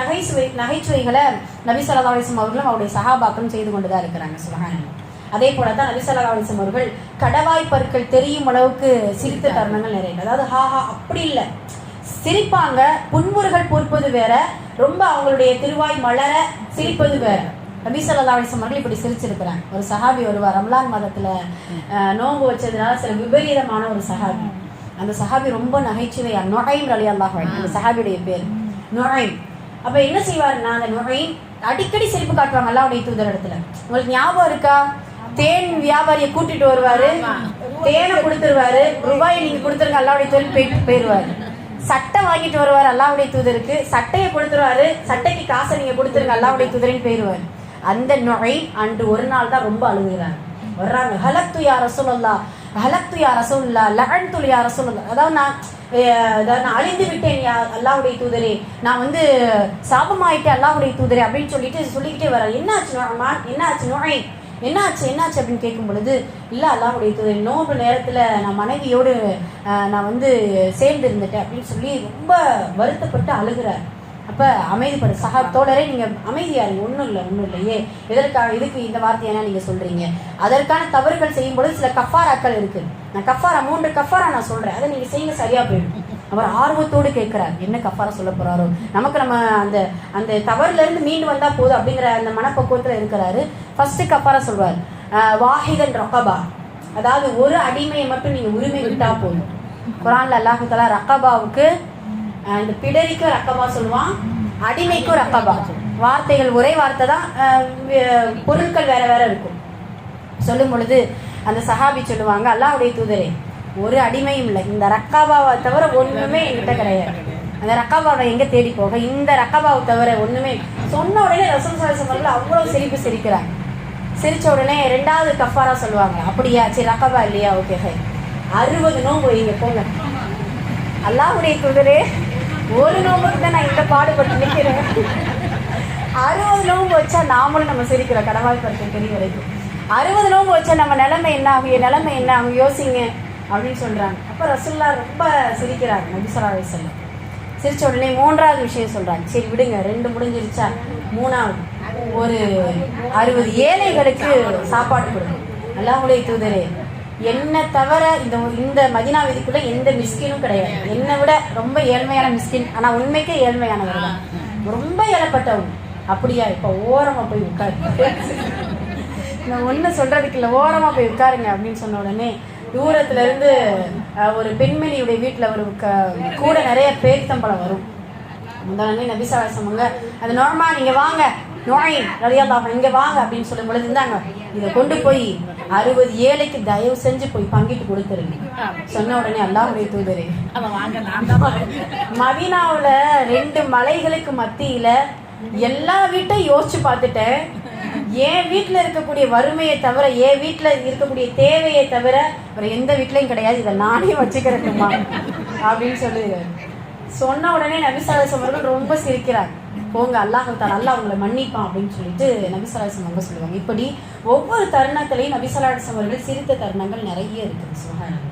நகைச்சுவைகளை நபி ஸல்லல்லாஹு அலைஹி வஸல்லம் அவர்களும் அவருடைய சஹாபாக்களும் செய்து கொண்டுதான் இருக்கிறாங்க. சுப்ஹானல்லாஹ். அதே போலதான் நபி ஸல்லல்லாஹு அலைஹி வஸல்லம் அவர்கள் கடவாய் பற்கள் தெரியும் அளவுக்கு சிரித்த தருணங்கள் நிறைய. அதாவது ஹாஹா அப்படி இல்லை, சிரிப்பாங்க, புன்முறுகள் பூர்ப்பது வேற, ரொம்ப அவங்களுடைய திருவாய் மலர சிரிப்பது வேற. நபி ஸல்லல்லாஹு அலைஹி வஸல்லம் அவர்கள் இப்படி சிரிச்சிருக்கிறாங்க. ஒரு சஹாபி வருவார், ரமலான் மாதத்துல நோன்பு வச்சதுனால சில விபரீதமான ஒரு சஹாபி. அந்த சஹாபி ரொம்ப நகைச்சுவையா, நுஹைம் ரலியல்லாஹு அன்ஹு அந்த சஹாபியுடைய பேர் நுஹைம். அப்ப என்ன செய்வாருன்னா, அந்த நுஹைம் அடிக்கடி சிரிப்பு காட்டுவாங்க அல்லாஹ்வுடைய தூதர் இடத்துல. உங்களுக்கு ஞாபகம் இருக்கா, தேன் வியாபாரியை கூட்டிட்டு வருவாரு, தேனை கொடுத்துருவாரு, ரூபாயை நீங்க கொடுத்துருங்க அல்லாஹ்வுடைய தூதர் போயிருவாரு. சட்டை வாங்கிட்டு வருவார் அல்லாஹ்வுடைய தூதருக்கு, சட்டையை கொடுத்துருவாரு, சட்டைக்கு காசை நீங்க கொடுத்துருங்க அல்லாஹ்வுடைய தூதரின்னு போயிருவாரு. அந்த நுஹைம் அன்று ஒரு நாள் தான் ரொம்ப அழுகுறாங்க. வர்றாங்க, ஹலக்து யா ரசூலல்லாஹ், ஹலக்து யா ரசூலுல்லாஹ், லஅன்து யா ரசூலுல்லாஹ், அதாவது நான் அழிந்து விட்டேன் யா அல்லாஹ்வுடைய தூதரே, நான் சாபமாயிட்டேன் அல்லாஹ்வுடைய தூதரே அப்படின்னு சொல்லிக்கிட்டே வர. என்னாச்சு நுஹ்மான், என்னாச்சு நுஹைம், என்னாச்சு அப்படின்னு கேட்கும் பொழுது, இல்லை அல்லாஹ்வுடைய தூதரே, நோன்பு நேரத்துல நான் மனைவியோடு நான் சேர்ந்து இருந்துட்டேன் அப்படின்னு சொல்லி ரொம்ப வருத்தப்பட்டு அழுகிறார். அப்ப அமைதிப்பட, தோழரே நீங்க அமைதியாரு, ஒன்றும் இல்லையே, இதுக்கு இந்த வார்த்தையான நீங்க சொல்றீங்க, அதற்கான தவறுகள் செய்யும் பொழுது சில கஃபாராக்கள் இருக்கு, நான் 3 கஃபாரா நான் சொல்றேன், அதை நீங்க செய்யுங்க, சரியா போயிடும். அவர் ஆர்வத்தோடு கேட்கிறார், என்ன கஃபாரா சொல்ல போறாரோ, நமக்கு நம்ம அந்த தவறுல இருந்து மீண்டு வந்தா போதும் அப்படிங்கிற அந்த மனப்பக்குவத்துல இருக்கிறாரு. ஃபர்ஸ்ட் கஃபாரா சொல்வார், வாஹிதன் ரகபா, அதாவது ஒரு அடிமையை மட்டும் நீங்க உரிமை விட்டா போதும். குர்ஆன்ல அல்லாஹ் தஆலா ரகபாவுக்கு இந்த பிடரிக்கும் ரக்கபா சொல்லுவான், அடிமைக்கும் ரக்கபா. வார்த்தைகள் ஒரே வார்த்தை தான், பொருட்கள் வேற வேற இருக்கும். சொல்லும் பொழுது அந்த சஹாபி சொல்லுவாங்க, அல்லாஹ்வுடைய தூதரே, ஒரு அடிமையும் இல்லை, இந்த ரக்காபாவை தவிர ஒண்ணுமே என்கிட்ட கிடையாது, அந்த ரக்காபாவை எங்க தேடி போக, இந்த ரக்காபாவை தவிர ஒண்ணுமே. சொன்ன உடனே ரசூல் ஸல்லல்லாஹு அலைஹி வஸல்லம் அவ்வளவு சிரிக்கிறாங்க. சிரிச்ச உடனே 2வது கஃபாரா சொல்லுவாங்க, அப்படியா, சரி ரக்காபா இல்லையா, ஓகே, 60 நோன்பு வைங்க போங்க. அல்லாஹ்வுடைய தூதரே, ஒரு நோம்புக்கு தான் நான் இந்த பாடுபட்டு நிற்கிறேன், 60 நோம்பு வச்சா நாமளும் நம்ம சிரிக்கிறோம், கடவாய் பற்கள் தெரிய வரைக்கும். 60 நோம்பு வச்சா நம்ம நிலைமை என்ன ஆகும் யோசிங்க அப்படின்னு சொல்றாங்க. அப்ப ரசூலுல்லாஹ் ரொம்ப சிரிக்கிறாங்க. நபி ஸல்லல்லாஹு அலைஹி வஸல்லம் சிரிச்ச உடனே 3வது விஷயம் சொல்றாங்க, சரி விடுங்க, 2 முடிஞ்சிருச்சா, 3வது ஒரு 60 ஏழைகளுக்கு சாப்பாடு கொடுங்க. அல்லாஹ்வுடைய தூதரே, என்ன தவிர இந்த மதீனா வீதிக்குள்ள எந்த மிஸ்கினும் கிடையாது, என்னை விட ரொம்ப ஏழ்மையான மிஸ்கின், ஆனா உண்மைக்கே ஏழ்மையானவர் தான், ரொம்ப ஏழப்பட்டவங்க. அப்படியா, இப்ப ஓரமா போய் உட்காரு, நான் ஒண்ணு சொல்றதுக்கு இல்ல, ஓரமா போய் உட்காருங்க அப்படின்னு சொன்ன உடனே தூரத்துல இருந்து ஒரு பெண்மணியுடைய வீட்டுல ஒரு கூட நிறைய பேரித்தம்பழம் வரும். முதல்ல நபி ஸல்லல்லாஹு அலைஹி வஸல்லம் அது நார்மா, நீங்க வாங்க, நுஹைம் ரலியல்லாஹு இங்க வாங்க அப்படின்னு சொல்லும் பொழுது, இருந்தாங்க, இதை கொண்டு போய் 60 ஏழைக்கு தயவு செஞ்சு போய் பங்கிட்டு கொடுத்துருங்க. சொன்ன உடனே அல்லாஹ்வுடைய தூதரே, மதீனாவுல 2 மலைகளுக்கு மத்தியில எல்லா வீட்டையும் யோசிச்சு பார்த்துட்டேன், என் வீட்டுல இருக்கக்கூடிய வறுமையை தவிர, என் வீட்டுல இருக்கக்கூடிய தேவையை தவிர வேற எந்த வீட்லயும் கிடையாது, இதை நானே வச்சுக்கிறேன்மா அப்படின்னு சொல்லுறாரு. சொன்ன உடனே நபி ஸல்லல்லாஹு அலைஹி வஸல்லம் அவர்கள் ரொம்ப சிரிக்கிறாங்க. போங்க, அல்லாஹ் தஆலா அல்லாஹ் உங்களை மன்னிப்பான் அப்படின்னு சொல்லிட்டு நபி ஸல்லல்லாஹு அலைஹி வஸல்லம் அவங்க சொல்லுவாங்க. இப்படி ஒவ்வொரு தருணத்திலையும் நபி ஸல்லல்லாஹு அலைஹி வஸல்லம் அவர்கள் சிரித்த தருணங்கள் நிறைய இருக்குது. சுப்ஹானல்லாஹ்.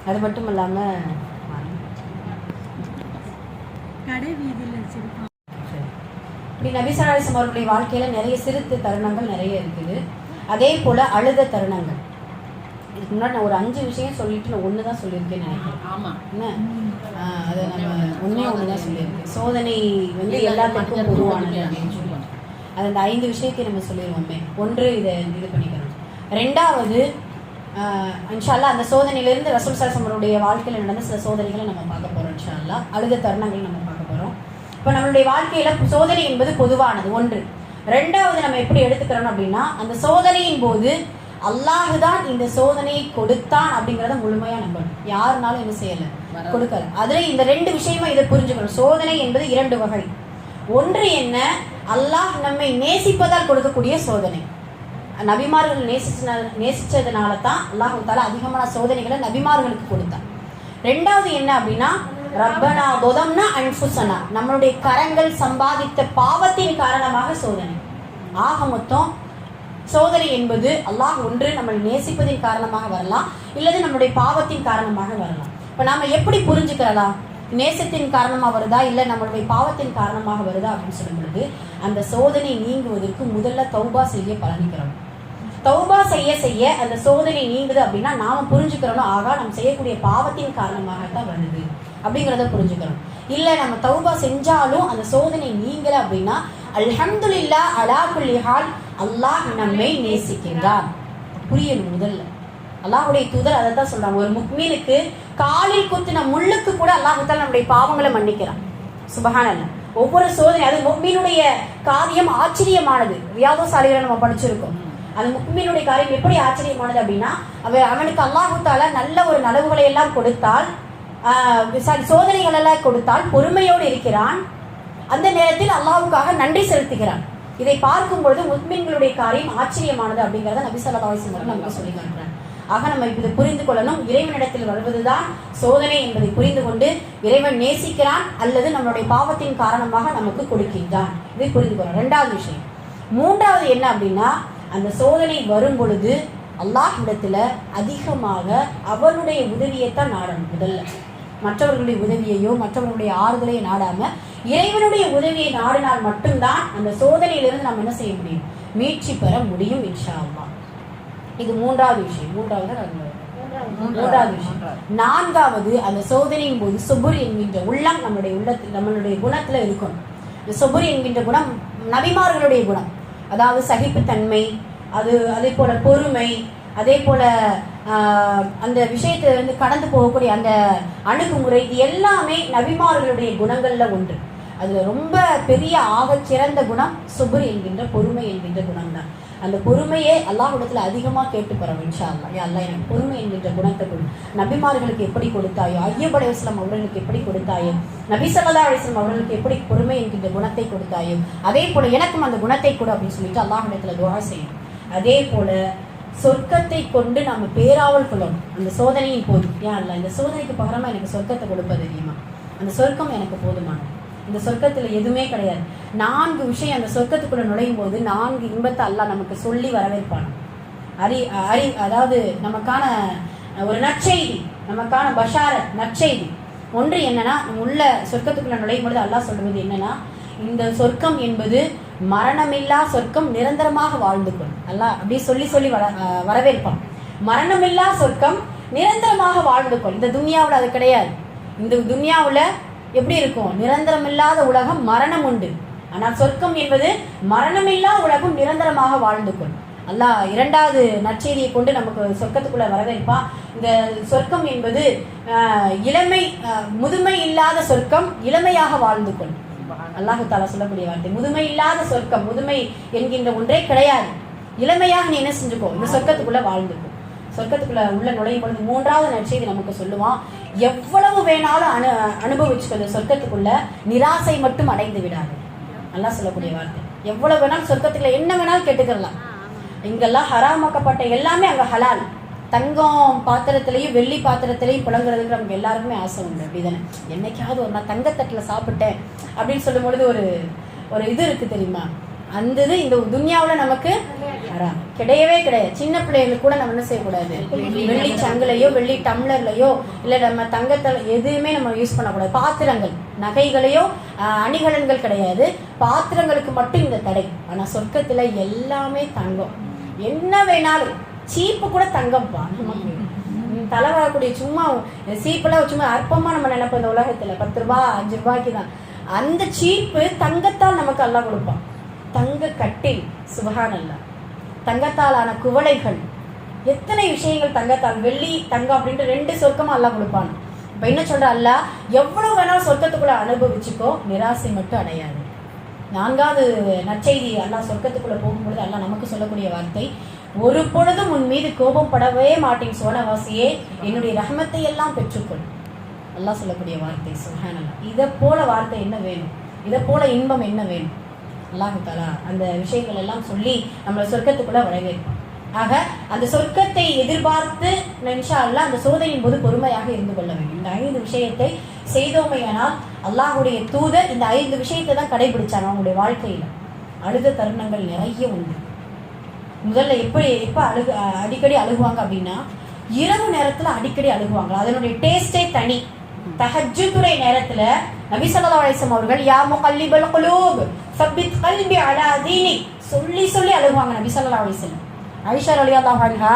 அது மட்டும் இல்லாமல் இப்படி நபி ஸல்லல்லாஹு அலைஹி வஸல்லம் அவர்களுடைய வாழ்க்கையில நிறைய சிரித்த தருணங்கள் நிறைய இருக்குது. அதே போல அழுத தருணங்கள். இதுக்கு முன்னாடி நான் ஒரு 5 விஷயம் சொல்லிட்டு நான் 1 தான் சொல்லியிருக்கேன்னு நினைக்கிறேன். என்ன அதை நம்ம ஒன்று தான் சொல்லியிருக்கேன். சோதனை வந்து எல்லாத்துக்கும் பொதுவானது அப்படின்னு சொல்லுவோம். அது அந்த 5 விஷயத்தை நம்ம சொல்லிடுவோமே. 1 இதை இது பண்ணிக்கணும். 2வது இன்ஷா அல்லாஹ் அந்த சோதனையிலிருந்து ரசூல் ஸல்லல்லாஹு அலைஹி வஸல்லம் அவருடைய வாழ்க்கையில் நடந்த சில சோதனைகளை நம்ம பார்க்க போகிறோம். இன்ஷா அல்லாஹ் அழுத தருணங்கள் நம்ம பார்க்க போகிறோம். இப்போ நம்மளுடைய வாழ்க்கையில் சோதனை என்பது பொதுவானது 1. 2வது நம்ம எப்படி எடுத்துக்கிறோம் அப்படின்னா, அந்த சோதனையின் போது அல்லாஹ் தான் இந்த சோதனையை கொடுத்தான் அப்படிங்கிறத முழுமையா நம்பணும். யாருனாலும் என்ன செய்யல, கொடுக்கல. அதுல இந்த 2 விஷயமா இதை புரிஞ்சுக்கணும். சோதனை என்பது 2 வகை. 1 என்ன, அல்லாஹ் நம்மை நேசிப்பதால் கொடுக்கக்கூடிய சோதனை. நபிமார்கள் நேசிச்சதுனால தான் அல்லாஹ் தஆலா அதிகமான சோதனைகளை நபிமார்களுக்கு கொடுத்தான். 2வது என்ன அப்படின்னா, ரப்பனா தொதம்னா அன்ஃபுஸனா, நம்மளுடைய கரங்கள் சம்பாதித்த பாவத்தின் காரணமாக சோதனை. ஆக மொத்தம் சோதனை என்பது அல்லாஹ் ஒன்று நம்மை நேசிப்பதின் காரணமாக வரலாம், இல்லது நம்மளுடைய பாவத்தின் காரணமாக வரலாம். இப்போ நாம எப்படி புரிஞ்சுக்கலாம், நேசத்தின் காரணமாக வருதா இல்லை நம்மளுடைய பாவத்தின் காரணமாக வருதா அப்படின்னு சொல்லும் பொழுது, அந்த சோதனை நீங்குவதற்கு முதல்ல தௌபா செய்ய பழகிக்கிறோம். தௌபா செய்ய செய்ய அந்த சோதனை நீங்குது அப்படின்னா நாம புரிஞ்சுக்கிறோம், ஆகா நம்ம செய்யக்கூடிய பாவத்தின் காரணமாகத்தான் வருது அப்படிங்கிறத புரிஞ்சுக்கிறோம். இல்லை நம்ம தௌபா செஞ்சாலும் அந்த சோதனை நீங்கல அப்படின்னா அல்ஹம்துலில்லாஹ் அலா குல்லி ஹால், அல்லாஹ் நம்மை நேசிக்கின்றான் புரியணும். முதல்ல அல்லாஹ்வுடைய தூதர் அதை தான் சொல்றாங்க. ஒரு முக்மீனுக்கு காலில் குத்தின முள்ளுக்கு கூட அல்லாஹ் தஆலா நம்முடைய பாவங்களை மன்னிக்கிறான். சுப்ஹானல்லாஹ். ஒவ்வொரு சோதனை, அது முக்மீனுடைய காரியம் ஆச்சரியமானது. ரியாதுஸ் ஸாலிஹீன்ல நம்ம படிச்சிருக்கோம். அது முக்மீனுடைய காரியம் எப்படி ஆச்சரியமானது அப்படின்னா, அவனுக்கு அல்லாஹ் தஆலா நல்ல ஒரு நலவுகளை எல்லாம் கொடுத்தால், சோதனைகள் எல்லாம் கொடுத்தால் பொறுமையோடு இருக்கிறான். அந்த நேரத்தில் அல்லாஹ்வுக்காக நன்றி செலுத்துகிறான். இதை பார்க்கும் பொழுது முஸ்லிம்களுடைய காரியம் ஆச்சரியமானது அப்படிங்கிறத நபி ஸல்லல்லாஹு அலைஹி வஸல்லம் நமக்கு சொல்லி காட்டுறாங்க. ஆக நம்ம இதை புரிந்து கொள்ளணும். இறைவனிடத்தில் வருவதுதான் சோதனை என்பதை புரிந்து கொண்டு இறைவன் நேசிக்கிறான் அல்லது நம்மளுடைய பாவத்தின் காரணமாக நமக்கு கொடுக்கின்றான், இதை புரிந்து கொள்ளணும். 2வது விஷயம். 3வது என்ன அப்படின்னா, அந்த சோதனை வரும் பொழுது அல்லாஹ் இடத்துல அதிகமாக அவனுடைய உதவியைத்தான் நாடணும். முதல்ல மற்றவர்களுடைய உதவியையோ மற்றவர்களுடைய ஆறுதலையோ நாடாம இறைவனுடைய உதவியை நாடினால் மட்டும்தான் அந்த சோதனையிலிருந்து நம்ம என்ன செய்ய முடியும், மீட்சி பெற முடியும் இன்ஷா அல்லாஹ். இது 3வது விஷயம். 3வது விஷயம். 4வது, அந்த சோதனையின் போது சுபுர் என்கின்ற உள்ளம் நம்மளுடைய குணத்துல இருக்கும். இந்த சுபுர் என்கின்ற குணம் நபிமார்களுடைய குணம். அதாவது சகிப்புத்தன்மை, அதே போல பொறுமை, அதே போல அந்த விஷயத்தை வந்து கடந்து போகக்கூடிய அந்த அணுகுமுறை, இது எல்லாமே நபிமார்களுடைய குணங்கள்ல ஒன்று. அதுல ரொம்ப பெரிய சிறந்த குணம் சுபுர் என்கின்ற பொறுமை என்கின்ற குணம் தான். அந்த பொறுமையே அல்லாஹ்விடத்துல அதிகமா கேட்டு பெறவும் இன்ஷா அல்லாஹ். யா அல்லாஹ் எனக்கு பொறுமை என்கின்ற குணத்தை கொடு. நபிமார்களுக்கு எப்படி கொடுத்தாயோ, அய்யூப் அலைஹிஸ்ஸலாம் அவர்களுக்கு எப்படி கொடுத்தாயோ, நபி ஸல்லல்லாஹு அலைஹி வஸல்லம் அவர்களுக்கு எப்படி பொறுமை என்கின்ற குணத்தை கொடுத்தாயோ, அதே போல எனக்கும் அந்த குணத்தை கொடு அப்படின்னு சொல்லிட்டு அல்லாஹ்விடத்துல துஆ செய்யணும். அதே போல சொர்க்கத்தை கொண்டு நம்ம பேராவல் கொள்ளணும் அந்த சோதனையின் போது. யா அல்லாஹ் இந்த சோதனைக்கு பகரமா எனக்கு சொர்க்கத்தை கொடுப்பது தெரியுமா, அந்த சொர்க்கம் எனக்கு போதுமானது. இந்த சொர்க்கத்துல எதுவுமே கிடையாது. 4 விஷயம் அந்த சொர்க்கத்துக்குள்ள நுழையும் போது 4 இன்பத்தை அல்லாஹ் நமக்கு சொல்லி வரவேற்பான். அதாவது நமக்கான ஒரு நற்செய்தி, நமக்கான பஷாரத் நற்செய்தி. 1 என்னன்னா, உள்ள சொர்க்கத்துக்குள்ள நுழையும் பொழுது அல்லாஹ் சொல்வது என்னன்னா, இந்த சொர்க்கம் என்பது மரணமில்லா சொர்க்கம், நிரந்தரமாக வாழ்ந்து கொள்ளும். அல்லாஹ் அப்படி சொல்லி வரவேற்பான். மரணமில்லா சொர்க்கம், நிரந்தரமாக வாழ்ந்து கொள். இந்த துன்யாவில் அது கிடையாது. இந்த துன்யாவில் எப்படி இருக்கும், நிரந்தரமில்லாத உலகம், மரணம் உண்டு. ஆனால் சொர்க்கம் என்பது மரணமில்லா உலகம், நிரந்தரமாக வாழ்ந்து கொள். அல்லாஹ் 2வது நற்செய்தியை கொண்டு நமக்கு சொர்க்கத்துக்குள்ள வரவேற்பா. இந்த சொர்க்கம் என்பது முதுமை இல்லாத சொர்க்கம், இளமையாக வாழ்ந்து கொள். அல்லாஹு தஆலா சொல்லக்கூடிய வார்த்தை முதுமை இல்லாத சொர்க்கம். முதுமை என்கின்ற ஒன்றே கிடையாது. இளமையாக நீ என்ன செஞ்சுக்கோ, இந்த சொர்க்கத்துக்குள்ள வாழ்ந்துக்கோ. சொர்க்கத்துக்குள்ள உள்ள நுழையும் பொழுது 3வது நற்செய்தி நமக்கு சொல்லுவான், எவ்வளவு வேணாலும் அனுபவிச்சுக்கோ இந்த சொர்க்கத்துக்குள்ள, நிராசை மட்டும் அடைந்து விடாது. அல்லாஹ் சொல்லக்கூடிய வார்த்தை. எவ்வளவு வேணாலும் சொர்க்கத்துக்குள்ள என்ன வேணாலும் கேட்டுக்கலாம். இங்கெல்லாம் ஹராமாக்கப்பட்ட எல்லாமே அங்க ஹலால். தங்கம் பாத்திரத்திலையும் வெள்ளி பாத்திரத்திலையும் புழங்குறதுக்கு நமக்கு எல்லாருக்குமே ஆசை உண்டு, அப்படிதானே? என்னைக்காவது ஒரு நான் தங்கத்தட்டில் சாப்பிட்டேன் அப்படின்னு சொல்லும் பொழுது ஒரு ஒரு இது இருக்கு தெரியுமா? அந்த இது இந்த துன்யாவில் நமக்கு கிடையவே கிடையாது. சின்ன பிள்ளைகளுக்கு கூட நம்ம என்ன செய்யக்கூடாது, வெள்ளி சங்குலையோ வெள்ளி டம்ளர்லையோ இல்லை நம்ம தங்கத்தில் எதுவுமே நம்ம யூஸ் பண்ணக்கூடாது. பாத்திரங்கள் நகைகளையோ அணிகலன்கள் கிடையாது, பாத்திரங்களுக்கு மட்டும் இந்த தடை. ஆனால் சொர்க்கத்தில் எல்லாமே தங்கம், என்ன வேணாலும் சீப்பு கூட தங்கம்ப்பா. நமக்கு தலை வரக்கூடிய சும்மா சீப்பெல்லாம் சும்மா அற்பமாக நம்ம நினைப்போம் இந்த உலகத்தில், 10 ரூபா 5 ரூபாய்க்கு தான். அந்த சீப்பு தங்கத்தால் நமக்கு அல்லாஹ் கொடுப்பான். தங்க கட்டில், சுபஹானல்லாஹ், தங்கத்தால் ஆன குவளைகள், எத்தனை விஷயங்கள் தங்கத்தால். வெள்ளி தங்கம் அப்படின்ட்டு 2 சொர்க்கமா அல்லாஹ் கொடுப்பான். இப்போ என்ன சொல்ற அல்லாஹ், எவ்வளவு வேணாலும் சொர்க்கத்துக்குள்ள அனுபவிச்சுக்கோ, நிராசை மட்டும் அடையாது. 4வது நற்செய்தி, அல்லாஹ் சொர்க்கத்துக்குள்ள போகும்பொழுது அல்லாஹ் நமக்கு சொல்லக்கூடிய வார்த்தை, ஒரு பொழுதும் உன் மீது கோபம் படவே மாட்டேன் சோனவாசியே, என்னுடைய ரஹ்மத்தை எல்லாம் பெற்றுக்கொள். அல்லாஹ் சொல்லக்கூடிய வார்த்தை, சுப்ஹானல்லாஹ். இதை போல வார்த்தை என்ன வேணும், இதை போல இன்பம் என்ன வேணும்? அல்லாஹு தஆலா அந்த விஷயங்கள் எல்லாம் சொல்லி நம்மளை சொர்க்கத்துக்குள்ள வரவேற்பான். ஆக அந்த சொர்க்கத்தை எதிர்பார்த்து இன்ஷா அல்லாஹ் அந்த சோதனையின் போது பொறுமையாக இருந்து கொள்ள வேண்டும். இந்த 5 விஷயத்தை செய்தோமையானால் அல்லாஹுடைய தூதர் இந்த 5 விஷயத்தை தான் கடைபிடிச்சாங்க அவங்களுடைய வாழ்க்கையில. அழுத தருணங்கள் நிறைய உண்டு. முதல்ல எப்ப அடிக்கடி அழுகுவாங்க அப்படின்னா, இரவு நேரத்துல அடிக்கடி அழுகுவாங்க. அதனுடைய டேஸ்டே தனி. தஹஜ்ஜுதுடைய நேரத்துல நபி ஸல்லல்லாஹு அலைஹி வஸல்லம் அவர்கள் யா முகல்லிபல் குலூப் சப்பித் கல்பி அலா தீனிக் சொல்லி சொல்லி அழுகுவாங்க நபி ஸல்லல்லாஹு அலைஹி வஸல்லம். ஆயிஷா ரலியல்லாஹு அன்ஹா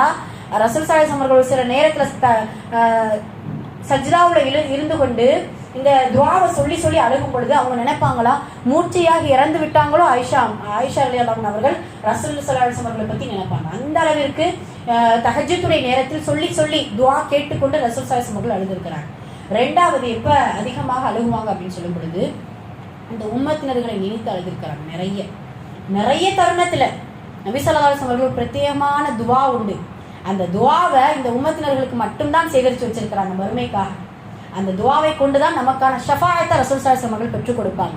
ரசூல் ஸல்லல்லாஹு அலைஹி வஸல்லம் அவர்கள் சில நேரத்துல சஜ்தாவுல இருந்து கொண்டு இந்த துஆவை சொல்லி சொல்லி அழுகும் பொழுது அவங்க நினைப்பாங்களா, மூர்ச்சையாக இறந்து விட்டாங்களோ ஆயிஷா ரலியல்லாஹு அவர்கள் ரசூல் ஸல்லல்லாஹு அலைஹி வஸல்லம் அவர்களை பத்தி நினைப்பாங்க. அந்த அளவிற்கு தஹஜ்ஜுதுடைய நேரத்தில் சொல்லி சொல்லி துஆ கேட்டுக்கொண்டு ரசூல் ஸல்லல்லாஹு அலைஹி வஸல்லம் அவர்கள் அழுதிருக்கிறாங்க. 2வது எப்ப அதிகமாக அழுகுவாங்க அப்படின்னு சொல்லும் பொழுது, இந்த உம்மத்தினர்களை நினைத்து அழுதிருக்கிறாங்க. நிறைய தருணத்துல நபி ஸல்லல்லாஹு அலைஹி வஸல்லம் அவர்கள் பிரத்யேகமான துஆ உண்டு. அந்த துஆவை இந்த உம்மத்தினர்களுக்கு மட்டும்தான் சேகரித்து வச்சிருக்கிறாங்க மறுமைக்காக. அந்த துஆவை கொண்டுதான் நமக்கான ஷஃபாஅத்தை ரசூல் ஸல்லல்லாஹு அலைஹி வஸல்லம் அவர்கள் பெற்றுக் கொடுப்பாங்க.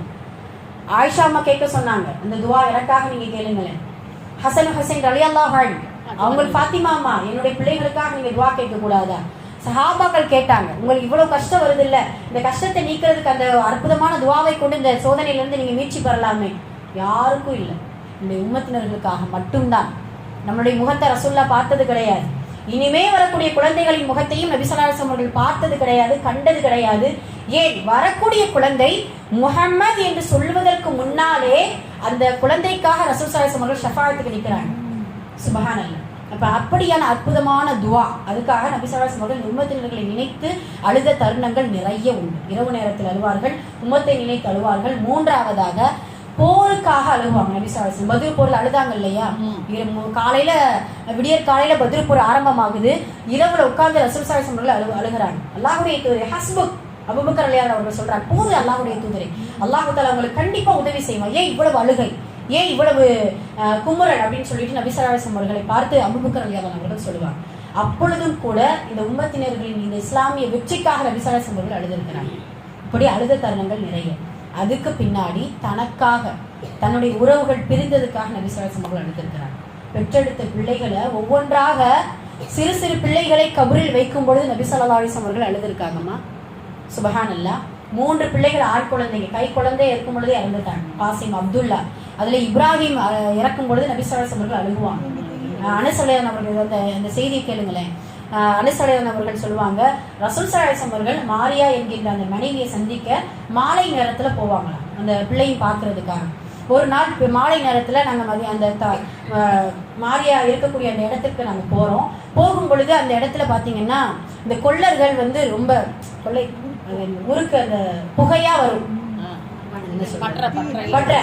ஆயிஷா அம்மா கேட்க சொன்னாங்க, இந்த துஆ எனக்காக நீங்க கேளுங்களேன். ஹசன் ஹுசைன் ரலியல்லாஹு அன்ஹு அவங்க ஃபாத்திமா அம்மா, என்னுடைய பிள்ளைகளுக்காக நீங்க துஆ கேட்க கூடாதா? சஹாபாக்கள் கேட்டாங்க, உங்களுக்கு இவ்வளவு கஷ்டம் வருது இல்ல, இந்த கஷ்டத்தை நீக்கிறதுக்கு அந்த அற்புதமான துஆவை கொண்டு இந்த சோதனையிலிருந்து நீங்க மீட்சி பெறலாமே. யாருக்கும் இல்லை, இந்த உம்மத்தினர்களுக்காக மட்டும்தான். நம்மளுடைய முகத்தை ரசூலுல்லாஹ் பார்த்தது கிடையாது. இனிமே வரக்கூடிய குழந்தைகளின் முகத்தையும் நபி ஸல்லல்லாஹு அலைஹி வஸல்லம் அவர்கள் பார்த்தது கிடையாது, கண்டது கிடையாது. ஏன் வரக்கூடிய குழந்தை முஹம்மது என்று சொல்வதற்கு முன்னாலே அந்த குழந்தைக்காக ரசூல் ஸல்லல்லாஹு அலைஹி வஸல்லம் அவர்கள் ஷஃபாஅத்துக்கு நிற்கிறாங்க. சுப்ஹானல்லாஹ். அப்ப அப்படியான அற்புதமான துஆ, அதுக்காக நபி ஸல்லல்லாஹு அலைஹி வஸல்லம் அவர்கள் உம்மத்தினர்களை நினைத்து அழுத தருணங்கள் நிறைய உண்டு. இரவு நேரத்தில் அழுவார்கள், உம்மத்தை நினைத்து அழுவார்கள். 3வதாக போருக்காக அழுகுவாங்க நபி ஸல்லல்லாஹு அலைஹி வஸல்லம். பத்ர் போர்ல அழுதாங்க இல்லையா? காலையில விடியற் காலையில பத்ர் போர் ஆரம்பமாகுது. இரவுல உட்கார்ந்து ரசூல் ஸல்லல்லாஹு அலைஹி வஸல்லம் அழுகுறாங்க. அல்லாஹ்வுடைய தூதரே ஹஸ்புக், அபூபக்கர் ரலியல்லாஹு அவர்கள் சொல்றாங்க, போது அல்லாஹ்வுடைய தூதரே, அல்லாஹ் தஆலா உங்களுக்கு கண்டிப்பா உதவி செய்வான். ஏன் இவ்வளவு அழுகை, ஏன் இவ்வளவு குமுறல் அப்படின்னு சொல்லிட்டு நபி ஸல்லல்லாஹு அலைஹி வஸல்லம் அவர்களை பார்த்து அபூபக்கர் ரலியல்லாஹு அவர்கள் சொல்லுவாங்க. அப்பொழுதும் கூட இந்த உம்மத்தினர்களின் இந்த இஸ்லாமிய வெற்றிக்காக நபி ஸல்லல்லாஹு அலைஹி வஸல்லம் அவர்கள் அழுதிருக்கிறாங்க. இப்படி அழுத தருணங்கள் நிறைய. அதுக்கு பின்னாடி தனக்காக, தன்னுடைய உறவுகள் பிரிந்ததுக்காக நபி ஸல்லல்லாஹு அலைஹி வஸல்லம் அவர்கள் அழுதிருக்கிறாங்க. பெற்றெடுத்த பிள்ளைகளை ஒவ்வொன்றாக சிறு சிறு பிள்ளைகளை கபரில் வைக்கும் பொழுது நபி ஸல்லல்லாஹு அலைஹி வஸல்லம் அவர்கள் அழுதிருக்காங்கம்மா. சுபஹானல்லாஹ். 3 பிள்ளைகள், ஆண் குழந்தைங்க, கை குழந்தை இருக்கும் பொழுதே இறந்துட்டாங்க. காசிம், அப்துல்லா, அதுல இப்ராஹிம் இறக்கும் பொழுது நபி ஸல்லல்லாஹு அலைஹி வஸல்லம் அவர்கள் அழுகுவாங்க. அனஸ் ரலியல்லாஹு அவர்கள் அந்த செய்தியை கேளுங்களேன். அனஸ் ரலியல்லாஹு அவர்கள் சொல்லுவாங்க, ரசூல் ஸல்லல்லாஹு அலைஹி வஸல்லம் அவர்கள் மாரியா என்கின்ற அந்த மனைவியை சந்திக்க மாலை நேரத்துல போவாங்களாம், அந்த பிள்ளையும் பார்க்கறதுக்காக. ஒரு நாள் மாலை நேரத்துல நாங்க அந்த மாரியா இருக்கக்கூடிய அந்த இடத்துக்கு நாங்க போகும் பொழுது அந்த இடத்துல பாத்தீங்கன்னா இந்த கொள்ளர்கள் ரொம்ப கொள்ளை முறுக்கு அந்த புகையா வரும், பற்ற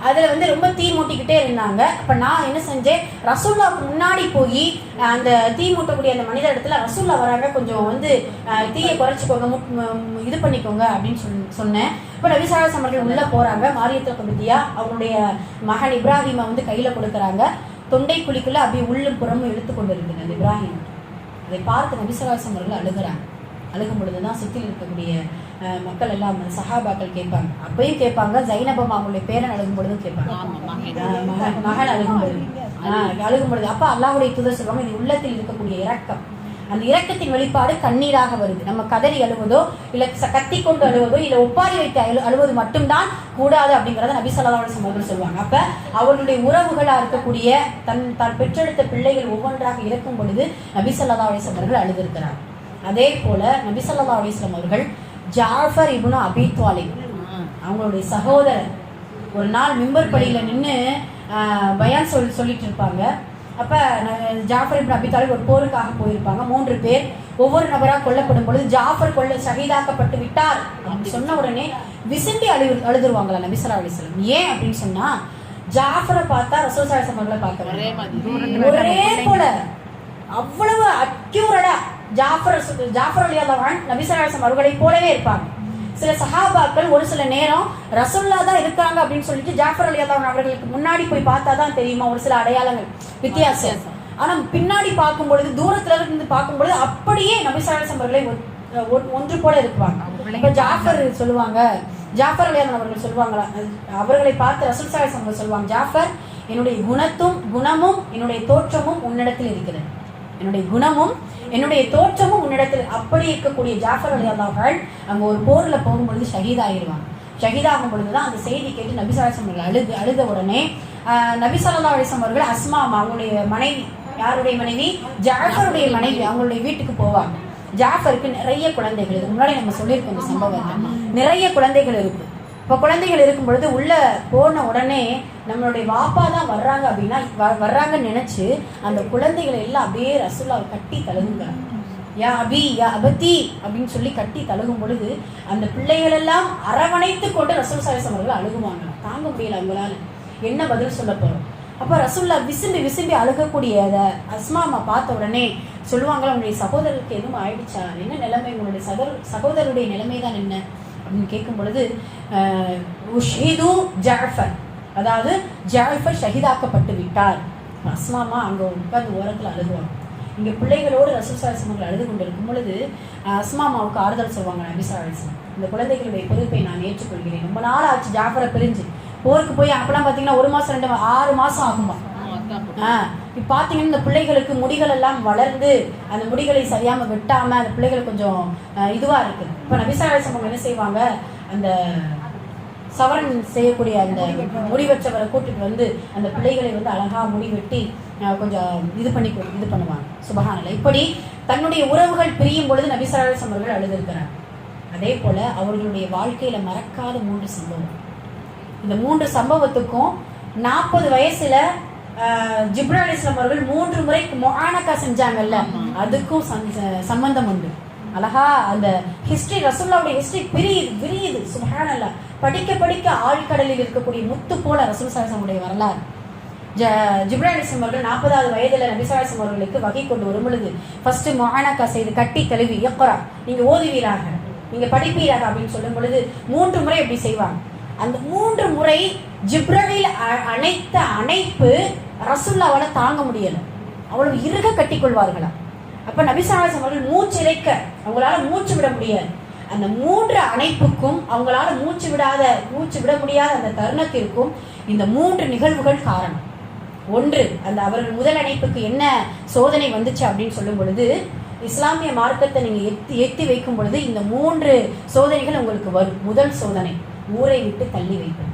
அதுல ரொம்ப தீ மூட்டிக்கிட்டே இருந்தாங்க. அப்ப நான் என்ன செஞ்சேன், ரசூலுல்லாஹ்க்கு முன்னாடி போய் அந்த தீ மூட்டக்கூடிய அந்த மனித இடத்துல ரசூலுல்லாஹ் வராங்க, கொஞ்சம் தீயை குறைச்சிக்கோங்க, இது பண்ணிக்கோங்க அப்படின்னு சொன்னேன். இப்ப நபி ஸல்லல்லாஹு அலைஹி வஸல்லம் அவர்கள் உள்ள போறாங்க. மாரியத்துல் கபிதியா அவங்களுடைய மகன் இப்ராஹிமை கையில கொடுக்குறாங்க. தொண்டை குழிக்குள்ள அப்படியே உள்ளும் புறமும் இழுத்து கொண்டு இருக்குது அந்த இப்ராஹிம். அதை பார்த்து நபி ஸல்லல்லாஹு அலைஹி வஸல்லம் அவர்கள் அழுகுறாங்க. அழுகும் பொழுதுதான் சுற்றில் இருக்கக்கூடிய மக்கள் எல்லாம் சஹாபாக்கள் கேட்பாங்க, அப்பயும் கேட்பாங்க, ஜைனபம் அவங்களுடைய பேரன் அழுகும் பொழுதும் கேட்பாங்க, மகன் அழுகும் பொழுது. அழுகும் பொழுது அப்ப அல்லாஹ்வுடைய தூதர் சொல்லுவாங்க, இது உள்ளத்தில் இருக்கக்கூடிய இரக்கம். அந்த இரக்கத்தின் வெளிப்பாடு கண்ணீராக வருது. நம்ம கதறி அழுவதோ இல்ல கத்தி கொண்டு அழுவதோ இல்ல ஒப்பாரி வைத்து அழுவது மட்டும்தான் கூடாது அப்படிங்கறத நபி ஸல்லல்லாஹு அலைஹி வஸல்லம் சொல்லுவாங்க. அப்ப அவர்களுடைய உறவுகளா இருக்கக்கூடிய தான் பெற்றெடுத்த பிள்ளைகள் ஒவ்வொன்றாக இறக்கும் பொழுது நபி ஸல்லல்லாஹு அலைஹி வஸல்லம் அவர்கள் அழுதிருக்கிறார். அதே போல நபி ஸல்லல்லாஹு அலைஹி வஸல்லம் அவர்கள் ஜாஃபர் இப்னு அபீ தாலிப் அவங்களுடைய சகோதரர் ஒரு நாள் மிம்பர் படியில நின்று பயான் சொல்லிட்டு இருப்பாங்க. அப்ப ஜாஃபர் இப்னு அபீ தாலிப் ஒரு போருக்காக போயிருப்பாங்க. 3 பேர் ஒவ்வொரு நபராக கொல்லப்படும் பொழுது ஜாஃபர் ஷஹீதாக்கப்பட்டு விட்டார் அப்படின்னு சொன்ன உடனே விசும்பி அழுதுருவாங்களா நபி ஸல்லல்லாஹு அலைஹி வஸல்லம். ஏன் அப்படின்னு சொன்னா ஜாஃபரை பார்த்தா ரசூல் ஸல்லல்லாஹு அலைஹி வஸல்லம் பார்க்கறாங்க ஒரே போல அவ்வளவு அக்யூரடா ஜாஃபர் ரலியல்லாஹு அன்ஹு நபி ஸல்லல்லாஹு அலைஹி வஸல்லம் அவர்களை போலவே இருப்பாங்க. சில சஹாபாக்கள் ஒரு சில நேரம் ரசூலுல்லாஹ் தான் இருக்காங்க அப்படின்னு சொல்லிட்டு ஜாஃபர் ரலியல்லாஹு அன்ஹு அவர்களுக்கு முன்னாடி போய் பார்த்தா தான் தெரியுமா ஒரு சில அடையாளங்கள் வித்தியாசம். ஆனா பின்னாடி பார்க்கும் பொழுது தூரத்துல இருந்து பார்க்கும் பொழுது அப்படியே நபி ஸல்லல்லாஹு அலைஹி வஸல்லம் அவர்களை ஒன்று போல இருப்பாங்க. இப்ப ஜாஃபர் ரலியல்லாஹு அன்ஹு அவர்கள் சொல்லுவாங்களா, அவர்களை பார்த்து ரசூல் ஸல்லல்லாஹு அலைஹி வஸல்லம் சொல்லுவாங்க, ஜாஃபர் என்னுடைய குணமும் என்னுடைய தோற்றமும் உன்னிடத்தில் இருக்கிறது. என்னுடைய குணமும் என்னுடைய தோற்றமும் உன்னிடத்தில். அப்படி இருக்கக்கூடிய ஜாஃபர் ரலியல்லாஹு அன்ஹு அங்க ஒரு போர்ல போகும்பொழுது ஷஹீதாகிடுவாங்க. ஷஹீதாகும் பொழுதுதான் அந்த செய்தி கேட்டு நபி ஸல்லல்லாஹு அலைஹி வஸல்லம் அழுத உடனே நபி ஸல்லல்லாஹு அலைஹி வஸல்லம் அவர்கள் அஸ்மா அவங்களுடைய மனைவி, யாருடைய மனைவி? ஜாஃபருடைய மனைவி, அவங்களுடைய வீட்டுக்கு போவாங்க. ஜாஃபருக்கு நிறைய குழந்தைகள், இதுக்கு முன்னாடி நம்ம சொல்லியிருக்கோம் இந்த சம்பவத்தை. நிறைய குழந்தைகள் இருக்கு. இப்போ குழந்தைகள் இருக்கும் பொழுது உள்ள போன உடனே நம்மளுடைய வாப்பா தான் வர்றாங்க அப்படின்னா வர்றாங்கன்னு நினைச்சு அந்த குழந்தைகளை எல்லாம் அப்படியே ரசூலுல்லாஹ் கட்டி தழுகுங்கிறாங்க. யா அபி யா அபதி அப்படின்னு சொல்லி கட்டி தழுகும் பொழுது அந்த பிள்ளைகள் எல்லாம் அரவணைத்து கொண்டு ரசூல் ஸல்லல்லாஹு அலைஹி வஸல்லம் அவர்கள் அழுகுவாங்க. தாங்க முடியல, அவங்களால என்ன பதில் சொல்ல போறோம். அப்ப ரசூலுல்லாஹ் விசும்பி அழுகக்கூடிய அஸ்மா அம்மா பார்த்த உடனே சொல்லுவாங்களா, உங்களுடைய சகோதரருக்கு எதுவும் ஆயிடுச்சா, என்ன நிலைமை, உங்களுடைய சகோதரருடைய நிலைமை தான் என்ன அப்படின்னு கேட்கும் பொழுது உஷ்ஹிது ஜாஃபர், அதாவது ஜாஃபர் ஷஹீதாக்கப்பட்டு விட்டார். அஸ்மாமா அங்க உட்கார்ந்து ஓரத்துல அழுகுவாங்க. இங்க பிள்ளைகளோடு ரசூல் ஸல்லல்லாஹு அலைஹி வஸல்லம் அழுது கொண்டிருக்கும் பொழுது அஸ்மாமாவுக்கு ஆறுதல் சொல்லுவாங்க நபி ஸல்லல்லாஹு அலைஹி வஸல்லம், இந்த குழந்தைகளுடைய பொறுப்பை நான் ஏற்றுக்கொள்கிறேன். ரொம்ப நாள் ஆச்சு ஜாஃபரை பிரிஞ்சு, போருக்கு போய் அப்பெல்லாம் பாத்தீங்கன்னா 1 மாசம் 6 மாசம் ஆகுமா. இப்ப பாத்தீங்கன்னா இந்த பிள்ளைகளுக்கு முடிகள் எல்லாம் வளர்ந்து அந்த முடிகளை சரியாம வெட்டாம அந்த பிள்ளைகள் கொஞ்சம் இதுவா இருக்கு. இப்ப நபி ஸல்லல்லாஹு அலைஹி வஸல்லம் என்ன செய்வாங்க, அந்த சவரன் செய்யக்கூடிய அந்த முடி வச்சவரை கூட்டிட்டு வந்து அந்த பிள்ளைகளை வந்து அழகா முடி வெட்டி கொஞ்சம் இது பண்ணுவாங்க. சுபஹானல்லாஹ். இப்படி தன்னுடைய உறவுகள் பிரியும் பொழுது நபி ஸல்லல்லாஹு அலைஹி வஸல்லம் அவர்கள் அழுதிருக்கிறார். அதே போல அவர்களுடைய வாழ்க்கையில மறக்காத 3 சம்பவம். இந்த 3 சம்பவத்துக்கும் 40 வயசுல ஜிப்ரீல் அலைஹிஸ்ஸலாம் அவர்கள் 3 முறை முஆனகா செஞ்சாங்கல்ல, அதுக்கும் சம்பந்தம் உண்டு. அழகா அந்த ஹிஸ்டரி, ரசூலுல்லாஹ்வுடைய ஹிஸ்டரி விரியுது. சுப்ஹானல்லாஹ். படிக்க ஆழ்கடலில் இருக்கக்கூடிய முத்து போல ரசூல் ஸல்லல்லாஹு அலைஹி வஸல்லம் வரலாறு. ஜிப்ரீல் அலைஹிஸ்ஸலாம் அவர்கள் 40வது வயதுல நபி ஸல்லல்லாஹு அலைஹி வஸல்லம் அவர்களுக்கு வஹி கொண்டு வரும் பொழுது ஃபர்ஸ்ட் முஆனகா செய்து கட்டி தழுவி இக்ரா, நீங்க ஓதுவீராக, நீங்க படிப்பீராக அப்படின்னு சொல்லும் பொழுது 3 முறை அப்படி செய்வாங்க. அந்த 3 முறை ஜிப்ரீல் அணைத்த அணைப்பு ரசூலுல்லாஹ்வால தாங்க முடியல, அவ்வளவு இறுக கட்டிக்கொள்வார்களா. அப்ப நபி ஸல்லல்லாஹு அலைஹி வஸல்லம் அவர்கள் மூச்சிறைக்க அவங்களால மூச்சு விட முடியாது. அந்த 3 அணைப்புக்கும் அவங்களால மூச்சு விட முடியாத அந்த தருணத்திற்கும் இந்த 3 நிகழ்வுகள் காரணம். ஒன்று, அந்த அவர்கள் முதல் அணைப்புக்கு என்ன சோதனை வந்துச்சு அப்படின்னு சொல்லும் பொழுது, இஸ்லாமிய மார்க்கத்தை நீங்க எத்தி வைக்கும் பொழுது இந்த 3 சோதனைகள் உங்களுக்கு வரும். முதல் சோதனை, ஊரை விட்டு தள்ளி வைப்பது.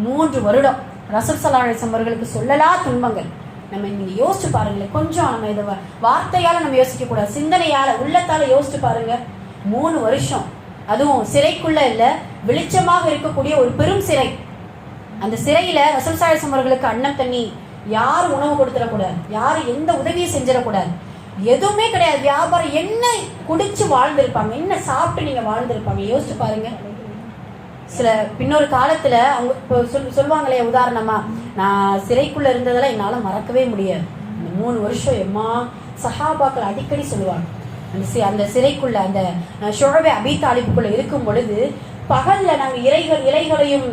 3 வருடம் ரசூல் ஸல்லல்லாஹு அலைஹி வஸல்லம் அவர்களுக்கு சொல்லலா துன்பங்கள். நம்ம நீங்க யோசிச்சு பாருங்களேன், கொஞ்சம் நம்ம இதை வார்த்தையால நம்ம யோசிக்க கூடாது, சிந்தனையால உள்ளத்தால யோசிச்சு பாருங்க. 3 வருஷம், அதுவும் சிறைக்குள்ள இல்ல, வெளிச்சமாக இருக்கக்கூடிய ஒரு பெரும் சிறை. அந்த சிறையில ரசூல் ஸல்லல்லாஹு அலைஹி வஸல்லம் அவர்களுக்கு அன்னம் தண்ணி யாரும் உணவு கொடுத்துடக்கூடாது, யாரும் எந்த உதவியும் செஞ்சிடக்கூடாது, எதுவுமே கிடையாது. வியாபாரம் என்ன குடிச்சு வாழ்ந்திருப்பாங்க, என்ன சாப்பிட்டு நீங்க வாழ்ந்திருப்பாங்க, யோசிச்சு பாருங்க. சில பின்னொரு காலத்துல அவங்க சொல்லுவாங்களே, உதாரணமா நான் சிறைக்குள்ள இருந்ததெல்லாம் என்னால மறக்கவே முடியாது. இந்த 3 வருஷம் எம்மா சஹாபாக்கள் அடிக்கடி சொல்லுவாங்க, அந்த சிறைக்குள்ள அந்த ஷுஅபே அபீ தாலிபுக்குள்ள இருக்கும் பொழுது பகல்ல நாங்க இலைகளையும்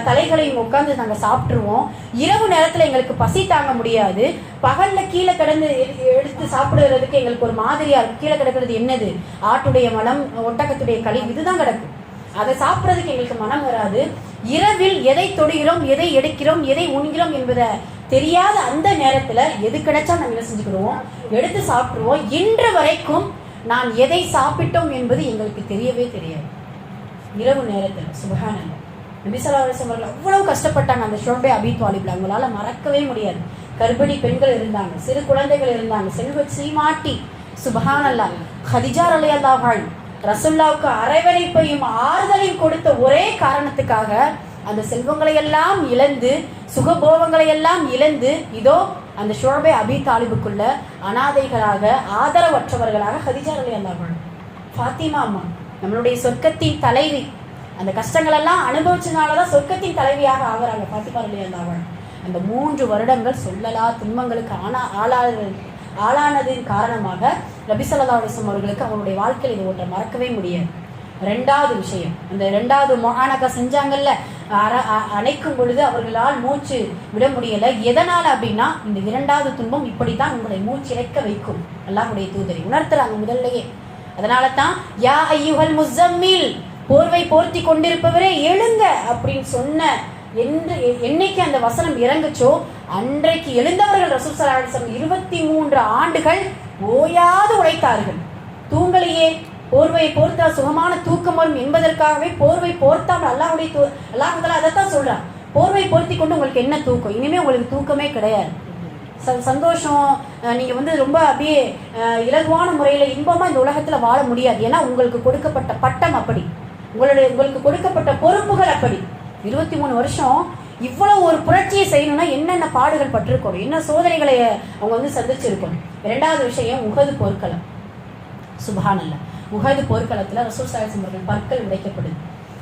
தலைகளையும் உட்கார்ந்து நாங்க சாப்பிட்டுருவோம். இரவு நேரத்துல எங்களுக்கு பசி தாங்க முடியாது. பகல்ல கீழே கிடந்து எடுத்து சாப்பிடுறதுக்கு எங்களுக்கு ஒரு மாதிரியா இருக்கும். கீழே கிடக்கிறது என்னது, ஆட்டுடைய மலம், ஒட்டகத்துடைய கழிவு, இதுதான் கிடக்கும். அதை சாப்பிட்றதுக்கு எங்களுக்கு மனம் வராது. இரவில் எதை தொடுகிறோம், எதை எடுக்கிறோம், எதை உண்கிறோம் என்பதை தெரியாத அந்த நேரத்துல எது கிடைச்சா நம்ம என்ன செஞ்சுக்கிடுவோம், எடுத்து சாப்பிட்டுருவோம். இன்று வரைக்கும் நான் எதை சாப்பிட்டோம் என்பது எங்களுக்கு தெரியவே தெரியாது. இரவு நேரத்துல சுப்ஹானல்லாஹ் நபி ஸல்லல்லாஹு அலைஹி வஸல்லம் அவ்வளவு கஷ்டப்பட்டாங்க. அந்த ஷுஅபே அபி தாலிப்ல அவங்களால மறக்கவே முடியாது. கர்ப்பிணி பெண்கள் இருந்தாங்க, சிறு குழந்தைகள் இருந்தாங்க, செல்வ சீமாட்டி சுப்ஹானல்லாஹ் ஹதிஜா ரலியல்லாஹு அன்ஹா ரசூலுல்லாஹ்வுக்கு அரவணைப்பையும் ஆறுதலையும் கொடுத்த ஒரே காரணத்துக்காக அந்த செல்வங்களை எல்லாம் இழந்து, சுகபோகங்களை எல்லாம் இழந்து, இதோ அந்த ஷுஅபே அபி தாலிபுக்குள்ள அனாதைகளாக, ஆதரவற்றவர்களாக ஹதிஜா ரலியல்லாஹு அன்ஹா, ஃபாத்திமா அம்மா நம்மளுடைய சொர்க்கத்தின் தலைவி, அந்த கஷ்டங்கள் எல்லாம் அனுபவிச்சதுனாலதான் சொர்க்கத்தின் தலைவியாக ஆகிறாங்க ஃபாத்திமா ரலியல்லாஹு அன்ஹா. அந்த 3 வருடங்கள் சொல்லலா துன்பங்களுக்கு ஆளானதின் காரணமாக நபி ஸல்லல்லாஹு அலைஹி வஸல்லம் அவர்களுக்கு அவங்களுடைய வாழ்க்கையில் இது ஒன்றை மறக்கவே முடியாது. 2வது விஷயம், அந்த 2வது முஆனகா செஞ்சாங்கல்ல, அணைக்கும் பொழுது அவர்களால் மூச்சு விட முடியல. எதனால அப்படின்னா, இந்த 2வது துன்பம் இப்படித்தான் உங்களை மூச்சிறைக்க வைக்கும். அல்லாஹ்வுடைய தூதரை உணர்த்துறாங்க முதல்லயே. அதனால தான் யா ஐயுஹல் முஸம்மில், போர்வை போர்த்தி கொண்டிருப்பவரே எழுங்க அப்படின்னு சொன்ன என்னைக்கு அந்த வசனம் இறங்குச்சோ அன்றைக்கு எழுந்தவர்கள் ரசூல் ஸல்லல்லாஹு அலைஹி வஸல்லம் 23 ஆண்டுகள் ஓயாது உழைத்தார்கள். தூங்கலையே, போர்வையை போர்த்தா சுகமான தூக்கம் வரும் என்பதற்காகவே போர்வை போர்த்தாமல் அல்லாஹ் அதைத்தான் சொல்றான். போர்வை போர்த்தி கொண்டு உங்களுக்கு என்ன தூக்கம், இனிமே உங்களுக்கு தூக்கமே கிடையாது. சந்தோஷம், நீங்க ரொம்ப அப்படியே இலகுவான முறையில இன்பமா இந்த உலகத்துல வாழ முடியாது. ஏன்னா உங்களுக்கு கொடுக்கப்பட்ட பட்டம் அப்படி, உங்களுக்கு கொடுக்கப்பட்ட பொறுப்புகள் அப்படி. 23 வருஷம் இவ்வளவு ஒரு புரட்சியை செய்யணும்னா என்னென்ன பாடுகள் பட்டிருக்கணும், என்ன சோதனைகளை அவங்க சந்திச்சிருக்கணும். 2வது விஷயம் உஹது போர்க்களம். சுப்ஹானல்லாஹ், உஹது போர்க்களத்துல ரசூல் ஸல்லல்லாஹு அலைஹி வஸல்லம் பற்கள் உடைக்கப்படுது.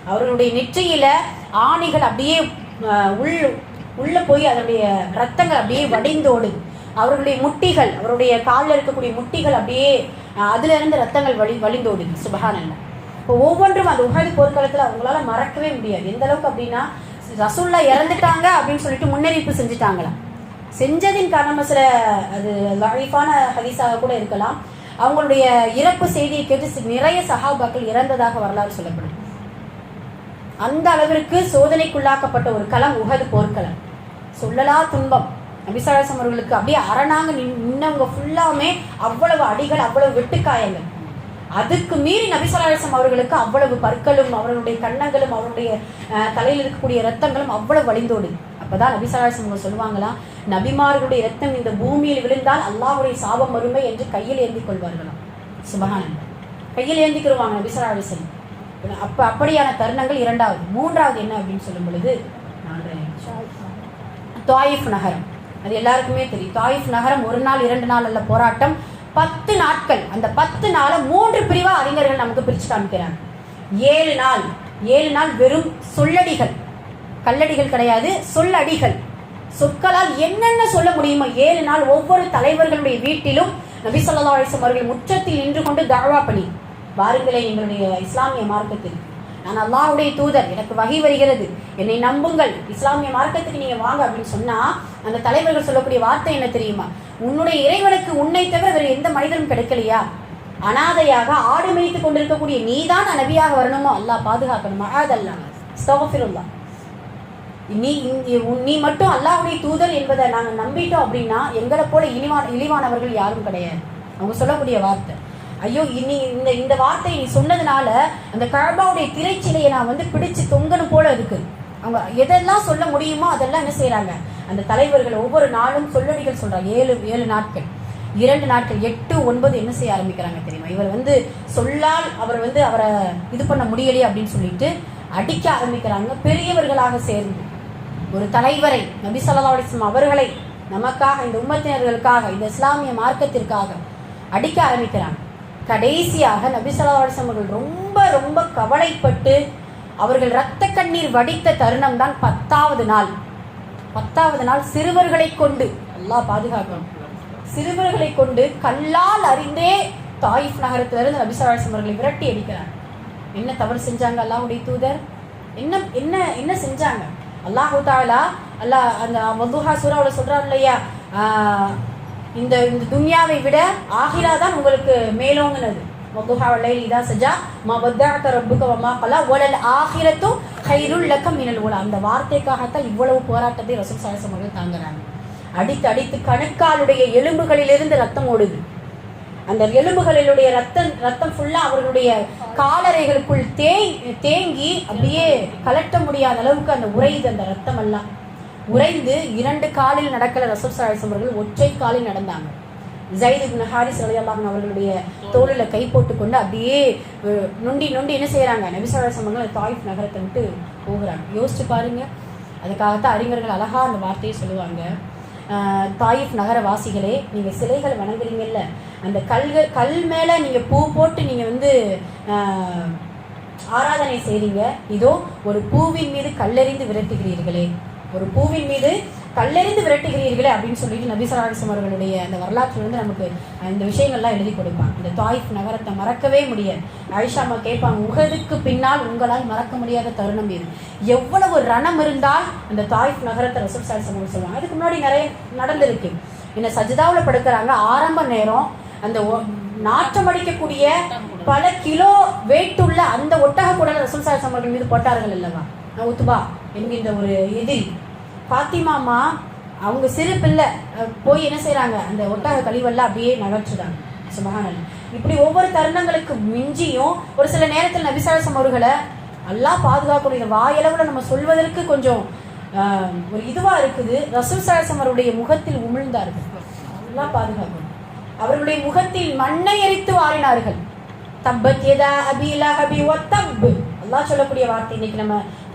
அவர்களுடைய நெற்றியில ஆணிகள் அப்படியே உள்ள போய் அதனுடைய ரத்தங்கள் அப்படியே வடிந்தோடுது. அவர்களுடைய முட்டிகள், அவருடைய காலில் இருக்கக்கூடிய முட்டிகள் அப்படியே அதுல இருந்து ரத்தங்கள் வழிந்தோடுது. சுப்ஹானல்லாஹ். இப்போ ஒவ்வொன்றும் அந்த உஹது போர்க்களத்துல அவங்களால மறக்கவே முடியாது. எந்த அளவுக்கு அப்படின்னா, ரசூலுல்லாஹ் இறந்துட்டாங்க அப்படின்னு சொல்லிட்டு முன்னறிவிப்பு செஞ்சுட்டாங்களாம். செஞ்சதின் காரணமா சில அது லைஃபான ஹதீஸாக கூட இருக்கலாம். அவங்களுடைய இறப்பு செய்தியை கேட்டு நிறைய சஹாபாக்கள் இறந்ததாக வரலாறு சொல்லப்படுது. அந்த அளவிற்கு சோதனைக்குள்ளாக்கப்பட்ட ஒரு களம் உஹது போர்க்களம். சொல்லலா துன்பம். நபி ஸல்லல்லாஹு அலைஹி வஸல்லம் அவர்களுக்கு அப்படியே அரணாங்க நின்னவங்க ஃபுல்லாமே அவ்வளவு அடிகள், அவ்வளவு வெட்டுக்காயங்கள். அதுக்கு மீறி நபி ஸல்லல்லாஹு அலைஹி வஸல்லம் அவர்களுக்கு அவ்வளவு பற்களும், அவர்களுடைய கன்னங்களும், அவருடைய தலையில் இருக்கக்கூடிய ரத்தங்களும் அவ்வளவு வழிந்தோடு. அப்பதான் நபி ஸல்லல்லாஹு அலைஹி வஸல்லம் சொல்லுவாங்களாம், நபிமார்களுடைய ரத்தம் இந்த பூமியில் விழுந்தால் அல்லாஹ்வுடைய சாபம் வருமே என்று கையில் ஏந்தி கொள்வார்களாம். சுப்ஹானல்லாஹ், கையில் ஏந்திக்கிடுவாங்க நபி ஸல்லல்லாஹு அலைஹி வஸல்லம். அப்படியான தருணங்கள் 2வது. 3வது என்ன அப்படின்னு சொல்லும் பொழுது, தாயிஃப் நகரம். அது எல்லாருக்குமே தெரியும். தாயிஃப் நகரம் 1 நாள் 2 நாள் அல்ல போராட்டம், 10 நாட்கள். அந்த 10 நாளை 3 பிரிவா அறிஞர்கள் நமக்கு பிரிச்சு காமிக்கிறாங்க. 7 நாள் வெறும் சொல்லடிகள், கல்லடிகள் கிடையாது, சொல்லடிகள். சொற்களால் என்னென்ன சொல்ல முடியுமோ 7 நாள் ஒவ்வொரு தலைவர்களுடைய வீட்டிலும் நபி ஸல்லல்லாஹு அலைஹி வஸல்லம் அவர்கள் முற்றத்தில் நின்று கொண்டு தஅவா பண்ணி, வாருங்களே எங்களுடைய இஸ்லாமிய மார்க்கத்தில், நான் அல்லாஹ்வுடைய தூதர், எனக்கு வஹி வருகிறது, என்னை நம்புங்கள், இஸ்லாமிய மார்க்கத்துக்கு நீங்க வாங்க அப்படின்னு சொன்னா அந்த தலைவர்கள் சொல்லக்கூடிய வார்த்தை என்ன தெரியுமா? உன்னுடைய இறைவனுக்கு உன்னை தவிர வேறு எந்த மனிதரும் கிடைக்கலையா? அனாதையாக ஆடு மேய்த்து கொண்டிருக்கக்கூடிய நீதான் நபியாக வரணுமோ? அல்லாஹ் பாதுகாக்கணுமா? அதெல்லாம் அஸ்தக்ஃபிருல்லாஹ். நீ மட்டும் அல்லாஹ்வுடைய தூதர் என்பதை நாங்கள் நம்பிட்டோம் அப்படின்னா எங்களை போல இழிவானவர்கள் யாரும் கிடையாது. அவங்க சொல்லக்கூடிய வார்த்தை. ஐயோ, இந்த வார்த்தையை நீ சொன்னதுனால அந்த கஅபாவுடைய திரைச்சிலையை நான் பிடிச்சு தொங்கணும் போல இருக்கு. அவங்க எதெல்லாம் சொல்ல முடியுமோ அதெல்லாம் என்ன செய்யறாங்க, அந்த தலைவர்கள் ஒவ்வொரு நாளும் சொல்லடிகள் சொல்றாங்க. 7 நாட்கள், 2 நாட்கள், 8, 9 என்ன செய்ய ஆரம்பிக்கிறாங்க தெரியுமா? இவர் சொல்லால் அவர் அவரை இது பண்ண முடியலையே அப்படின்னு சொல்லிட்டு அடிக்க ஆரம்பிக்கிறாங்க. பெரியவர்களாக சேர்ந்து ஒரு தலைவரை, நபி ஸல்லல்லாஹு அலைஹி வஸல்லம் அவர்களை நமக்காக, இந்த உம்மத்தினர்களுக்காக, இந்த இஸ்லாமிய மார்க்கத்திற்காக அடிக்க ஆரம்பிக்கிறாங்க. கடைசியாக நபி ஸல்லல்லாஹு அலைஹி வஸல்லம் அவர்கள் ரொம்ப ரொம்ப கவலைப்பட்டு அவர்கள் இரத்த கண்ணீர் வடித்த தருணம் தான் 10வது நாள். 10வது நாள் சிறுவர்களை கொண்டு, அல்லாஹ் பாதுகாக்கணும், சிறுவர்களை கொண்டு கல்லால் அறிந்தே தாயிஃப் நகரத்திலிருந்து நபி ஸல்லல்லாஹு அலைஹி வஸல்லம் அவர்களை விரட்டி அடிக்கிறாங்க. என்ன தவறு செஞ்சாங்க அல்லாஹ்வுடைய தூதர்? என்ன செஞ்சாங்க? அல்லாஹ் தஆலா அந்த வதுஹா சூராவுல சொல்றாரு இல்லையா, இந்த துன்யாவை விட ஆகிரா தான் உங்களுக்கு மேலோங்குனது. வதுஹா வல்லைலி இதா சஜா மா வத்தஅக ரப்புக வமா கலா வலல் ஆகிரத்து கைருல் லக மினல் ஊலா. அந்த வார்த்தைக்காகத்தான் இவ்வளவு போராட்டத்தை ரசூல் ஸல்லல்லாஹு அலைஹி வஸல்லம் தாங்குறாங்க. அடித்து அடித்து கணுக்காலுடைய எலும்புகளிலிருந்து ரத்தம் ஓடுது. அந்த எலும்புகளிலுடைய ரத்தம் ஃபுல்லா அவர்களுடைய காலறைகளுக்குள் தேங்கி அப்படியே கலட்ட முடியாத அளவுக்கு அந்த உறையுது. அந்த ரத்தம் எல்லாம் உறைந்து 2 காலில் நடக்கல ரசூல் ஸல்லல்லாஹு அலைஹி வஸல்லம் அவர்கள் ஒற்றை காலில் நடந்தாங்க. ஸைத் இப்னு ஹாரிஸ் ரலியல்லாஹு அன்ஹு அவர்களுடைய தோளில் கை போட்டுக்கொண்டு அப்படியே நொண்டி நொண்டி என்ன செய்யறாங்க, நபி ஸல்லல்லாஹு அலைஹி வஸல்லம் அவர்கள் தாயிஃப் நகரத்தை விட்டு போகிறாங்க. யோசிச்சு பாருங்க. அதுக்காகத்தான் அறிஞர்கள் அழகா அந்த வார்த்தையை சொல்லுவாங்க, தாயிஃப் நகர வாசிகளே, நீங்கள் சிலைகள் வணங்குறீங்கல்ல, அந்த கல் மேலே நீங்கள் பூ போட்டு நீங்கள் ஆராதனை செய்றீங்க, இதோ ஒரு பூவின் மீது கல்லெறிந்து விரட்டுகிறீர்களே, ஒரு பூவின் மீது கல்லெறிந்து விரட்டுகிறீர்களே அப்படின்னு சொல்லிட்டு நபி ஸல்லல்லாஹு அலைஹி வஸல்லம் அவர்களுடைய அந்த வரலாற்றிலிருந்து நமக்கு இந்த விஷயங்கள்லாம் எழுதி கொடுப்பாங்க. இந்த தாயிஃப் நகரத்தை மறக்கவே முடியாது. ஆயிஷா அம்மா கேட்பாங்க, உஹதுக்கு பின்னால் உங்களால் மறக்க முடியாத தருணம் இது. எவ்வளவு ரணம் இருந்தால் அந்த தாயிஃப் நகரத்தை ரசூல் ஸல்லல்லாஹு அலைஹி வஸல்லம் சொல்லுவாங்க. அதுக்கு முன்னாடி நிறைய நடந்திருக்கு. என்ன சஜிதாவில் படுக்கிறாங்க, ஆரம்ப நேரம் அந்த நாற்றம் அடிக்கக்கூடிய பல கிலோ வெயிட் உள்ள அந்த ஒட்டக குடலை ரசூல் ஸல்லல்லாஹு அலைஹி வஸல்லம் அவர்கள் மீது போட்டார்கள் அல்லவா. உத்பா என்கின்ற ஒரு எதிரி பாத்திமாமா, அவங்க சிறு பிள்ளை போய் என்ன செய்யறாங்க, அந்த ஒட்டக கழிவெல்லாம் அப்படியே நகற்றுறாங்க. சுபஹானல்லாஹ். இப்படி ஒவ்வொரு தருணங்களுக்கு மிஞ்சியும் ஒரு சில நேரத்தில் நபி ஸல்லல்லாஹு அலைஹி வஸல்லம் அவர்களை அல்லாஹ் பாதுகாக்கக்கூடிய வாயளவுல நம்ம சொல்வதற்கு கொஞ்சம் ஒரு இதுவா இருக்குது. ரசூல் ஸல்லல்லாஹு அலைஹி வஸல்லம் அவருடைய முகத்தில் உமிழ்ந்தார்கள். அல்லாஹ் பாதுகாக்கணும். அவர்களுடைய முகத்தில் மண்ணை எரித்து வாரினார்கள். தப்பத் யதா அபி லஹபி வத்தப். அல்லாஹ் சொல்லக்கூடிய வார்த்தை இன்னைக்கு நம்ம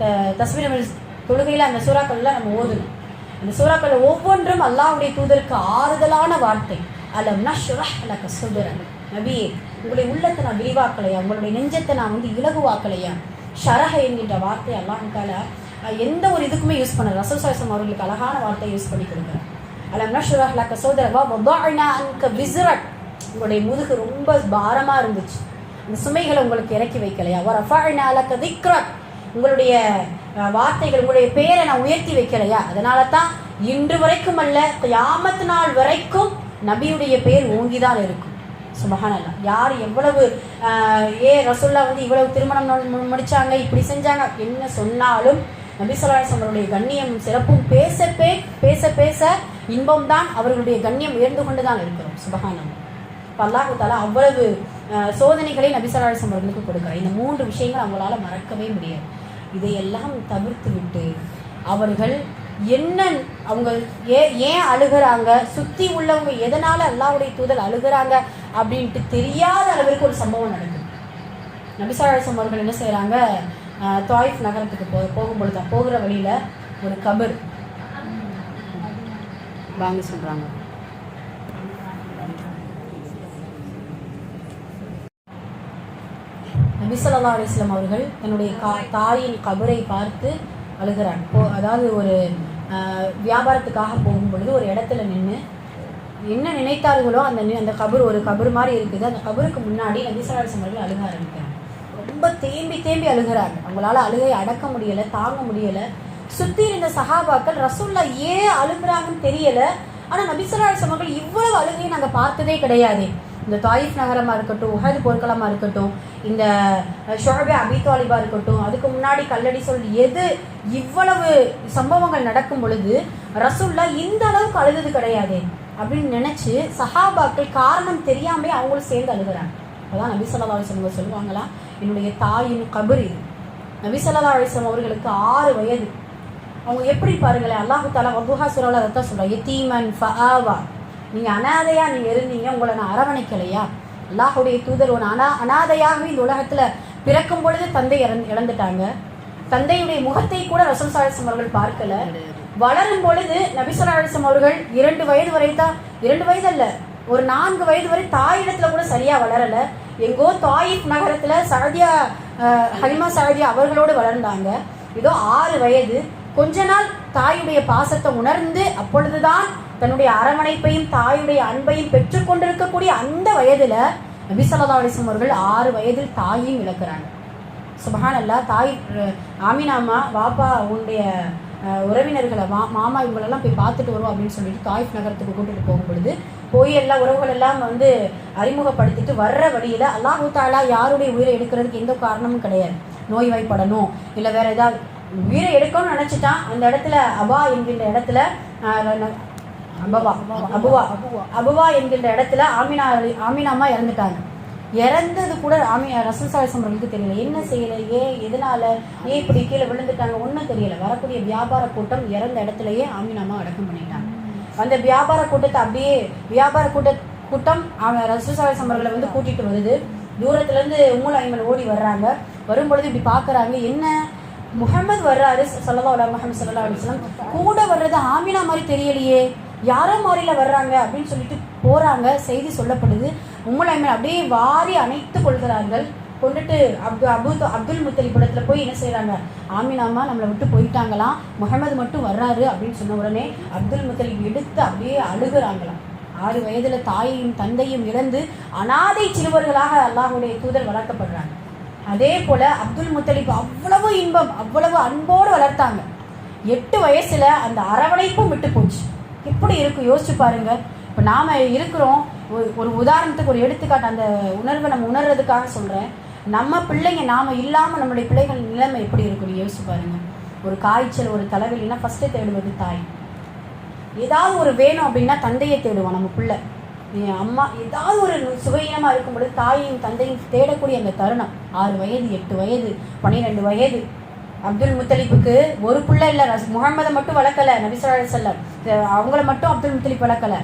தஸ்பீஹ் தொழுகையில் அந்த சூறாக்கள்ல நம்ம ஓதணும். அந்த சூறாக்கள் ஒவ்வொன்றும் அல்லாஹ்வுடைய தூதருக்கு ஆறுதலான வார்த்தை. அலம் நஷ்ரஹ் லக ஸத்ரக். நபியே, உங்களுடைய உள்ளத்தை நான் விரிவாக்கலையா, உங்களுடைய நெஞ்சத்தை நான் இலகுவாக்கலையா. ஷரஹ என்கின்ற வார்த்தை அல்லாஹ் தஆலா எந்த ஒரு இதுக்குமே யூஸ் பண்ணல. ரசூல் ஸல்லல்லாஹு அலைஹி வஸல்லம் அவர்களுக்கு அழகான வார்த்தையை யூஸ் பண்ணி கொடுக்குறார். அலம் நஷ்ரஹ் லக ஸத்ரக் வ வதஅனா அன்க விஸ்ரக். உங்களுடைய முதுகு ரொம்ப பாரமா இருந்துச்சு, அந்த சுமைகளை உங்களுக்கு இறக்கி வைக்கலையா. வ ரஃபஅனா லக திக்ரக். உங்களுடைய வார்த்தைகள், உங்களுடைய பேரை நான் உயர்த்தி வைக்கலையா. அதனால தான் இன்று வரைக்கும் அல்ல, கியாமத் நாள் வரைக்கும் நபியுடைய பேர் ஓங்கிதான் இருக்கும். சுபஹானல்லாஹ். யார் எவ்வளவு ரசூல்லா இவ்வளவு திருமணம் முடிச்சாங்க, இப்படி செஞ்சாங்க என்ன சொன்னாலும் நபி ஸல்லல்லாஹு அலைஹி வஸல்லம் கண்ணியம் சிறப்பும் பேச பேச இன்பம் தான் அவர்களுடைய கண்ணியம் உயர்ந்து கொண்டுதான் இருக்கிறோம். சுபஹானல்லாஹ். அல்லாஹ் தஆலா அவ்வளவு சோதனைகளை நபி ஸல்லல்லாஹு அலைஹி வஸல்லம் அவர்களுக்கு கொடுக்கிறார். இந்த 3 விஷயங்கள் அவங்களால மறக்கவே முடியாது. இதையெல்லாம் தவிர்த்து விட்டு அவர்கள் என்ன, அவங்க ஏன் அழுகிறாங்க, சுத்தி உள்ளவங்க எதனால அல்லாஹ்வுடைய தூதர் அழுகிறாங்க அப்படின்ட்டு தெரியாத அளவிற்கு ஒரு சம்பவம் நடக்குது. நபி ஸல்லல்லாஹு அலைஹி வஸல்லம் அவர்கள் என்ன செய்யறாங்க, தாயிஃப் நகரத்துக்கு போகும்பொழுது போகிற வழியில ஒரு கபர் வாங்க சொல்றாங்க. நபி ஸல்லல்லாஹு அலைஹி வஸல்லம் அவர்கள் தன்னுடைய தாயின் கபரை பார்த்து அழுகிறான். அதாவது ஒரு வியாபாரத்துக்காக போகும் பொழுது ஒரு இடத்துல நின்று என்ன நினைத்தார்களோ அந்த கபர், ஒரு கபர் மாதிரி இருக்குது, அந்த கபருக்கு முன்னாடி நபி ஸல்லல்லாஹு அலைஹி வஸல்லம் அவர்கள் அழுக ஆரம்பிக்கிறாங்க. ரொம்ப தேம்பி அழுகிறாங்க. அவங்களால அழுகை அடக்க முடியல, தாங்க முடியல. சுத்தி இருந்த சஹாபாக்கள் ரசூல்லா ஏன் அழுகிறாங்கன்னு தெரியல, ஆனா நபி ஸல்லல்லாஹு அலைஹி வஸல்லம் அவர்கள் இவ்வளவு அழுகையை நாங்க பார்த்ததே கிடையாது. இந்த தாயிஃப் நகரமா இருக்கட்டும், உஹது போர்க்களமா இருக்கட்டும், இந்த ஷுஅபா அபீ தாலிபா இருக்கட்டும், அதுக்கு முன்னாடி கல்லடி எது இவ்வளவு சம்பவங்கள் நடக்கும் பொழுது ரசூல்லா இந்த அளவுக்கு அழுது கிடையாது அப்படின்னு நினைச்சு சஹாபாக்கள் காரணம் தெரியாமலே அவங்களும் சேர்ந்து அழுகிறாங்க. அப்பதான் நபி ஸல்லல்லாஹு அலைஹி வஸல்லம் சொல்லுவாங்களா, என்னுடைய தாயின் கபர் இது. நபி ஸல்லல்லாஹு அலைஹி வஸல்லம் அவர்களுக்கு 6 வயது. அவங்க எப்படி பாருங்களேன், அல்லாஹ் தஆலா வதுஹா சூரால அதான் சொல்றான், யதீமன் ஃபஆவா. நீங்க அனாதையா நீங்க இருந்தீங்க, உங்களை நான் அரவணைக்கலையா. அல்லாஹ்வுடைய தூதர் ஒரு அனாதையாகவே இந்த உலகத்துல பிறக்கும் பொழுது தந்தை இழந்துட்டாங்க. தந்தையுடைய முகத்தை கூட ரசூல் ஸல்லல்லாஹு அலைஹி வஸல்லம் அவர்கள் பார்க்கல. வளரும் பொழுது நபி ஸல்லல்லாஹு அலைஹி வஸல்லம் அவர்கள் 2 வயது வரை தான், 2 வயது அல்ல, ஒரு 4 வயது வரை தாயிடத்துல கூட சரியா வளரல. எங்கோ தாயிஃப் நகரத்துல சஅதியா ஹலிமா சஅதியா அவர்களோடு வளர்ந்தாங்க. இதோ 6 வயது. கொஞ்ச நாள் தாயுடைய பாசத்தை உணர்ந்து அப்பொழுதுதான் தன்னுடைய அரவணைப்பையும் தாயுடைய அன்பையும் பெற்றுக்கொண்டிருக்கக்கூடிய அந்த வயதுல நபி ஸல்லல்லாஹு அலைஹி வஸல்லம் அவர்கள் 6 வயதில் தாயையும் இழக்கிறாங்க. சுபஹானல்லாஹ். தாய் ஆமினாமா, வாப்பா உன்னுடைய உறவினர்களை மாமா இவங்களெல்லாம் போய் பார்த்துட்டு வரும் அப்படின்னு சொல்லிட்டு தாயிஃப் நகரத்துக்கு கூட்டிட்டு போகும் பொழுது போய் எல்லா உறவுகள் எல்லாம் அறிமுகப்படுத்திட்டு வர்ற வழியில அல்லாஹ் தஆலா யாருடைய உயிரை எடுக்கிறதுக்கு எந்த காரணமும் கிடையாது. நோய்வாய்ப்படணும் இல்லை வேற ஏதாவது உயிரை எடுக்கணும்னு நினைச்சிட்டான். அந்த இடத்துல அபா என்கின்ற இடத்துல அபுவா என்கின்ற இடத்துல ஆமினா அம்மா இறந்துட்டாங்க. இறந்தது கூட ரசூல் ஸல்லல்லாஹு அவர்களுக்கு தெரியல. என்ன செய்யல, எதனால இப்படி கீழே விழுந்துட்டாங்க ஒன்றும் தெரியல. வரக்கூடிய வியாபார கூட்டம் இறந்த இடத்துலயே ஆமினா அம்மா அடக்கம் பண்ணிட்டாங்க. அந்த வியாபார கூட்டத்தை அப்படியே கூட்டம் ரசூல் ஸல்லல்லாஹு அவர்களை வந்து கூட்டிட்டு வருது. தூரத்துல இருந்து உம்முல் ஐமன் ஓடி வர்றாங்க. வரும்பொழுது இப்படி பாக்குறாங்க, என்ன முஹம்மது வர்றாரு முஹம்மது ஸல்லல்லாஹு அலைஹி வஸல்லம், கூட வர்றது ஆமினா மாதிரி தெரியலையே, யாரோ மாதிரில வர்றாங்க அப்படின்னு சொல்லிட்டு போறாங்க. செய்தி சொல்லப்படுது. உம்முல் ஐமன் அப்படியே வாரி அணைத்து கொள்கிறார்கள். கொண்டுட்டு அப்துல் முத்தலிப் இடத்துல போய் என்ன செய்யறாங்க, ஆமினாமா நம்மளை விட்டு போயிட்டாங்களாம், முஹம்மது மட்டும் வர்றாரு அப்படின்னு சொன்ன உடனே அப்துல் முத்தலிப் எடுத்து அப்படியே அழுகுறாங்களாம். 6 வயதுல தாயையும் தந்தையும் இழந்து அனாதை சிறுவர்களாக அல்லாஹ்வுடைய தூதர் வளர்க்கப்படுறாங்க. அதே போல அப்துல் முத்தலிப் அவ்வளவு இன்பம் அவ்வளவு அன்போடு வளர்த்தாங்க. 8 வயசுல அந்த அரவணைப்பும் விட்டு போச்சு. எப்படி இருக்கும் யோசிச்சு பாருங்க. இப்போ நாம இருக்கிறோம், ஒரு உதாரணத்துக்கு ஒரு எடுத்துக்காட்டு, அந்த உணர்வை நம்ம உணர்றதுக்காக சொல்றேன். நம்ம பிள்ளைங்க நாம இல்லாம நம்மளுடைய பிள்ளைகள் நிலைமை எப்படி இருக்கும் யோசிச்சு பாருங்க. ஒரு காய்ச்சல் ஒரு தலைவலின்னா ஃபர்ஸ்ட் தேடுவது தாய். ஏதாவது ஒரு வேணும் அப்படின்னா தந்தையை தேடுவோம். நம்ம பிள்ளை அம்மா ஏதாவது ஒரு சுகையினமா இருக்கும்பொழுது தாயையும் தந்தையும் தேடக்கூடிய அந்த தருணம். 6 வயது 8 வயது 12 வயது. அப்துல் முத்தலிப்புக்கு ஒரு பிள்ளை இல்லை, முஹம்மதை மட்டும் வளர்க்கல நபி ஸல்லல்லாஹு அலைஹி வஸல்லம், அவங்கள மட்டும் அப்துல் முத்தலிப் வளர்க்கல.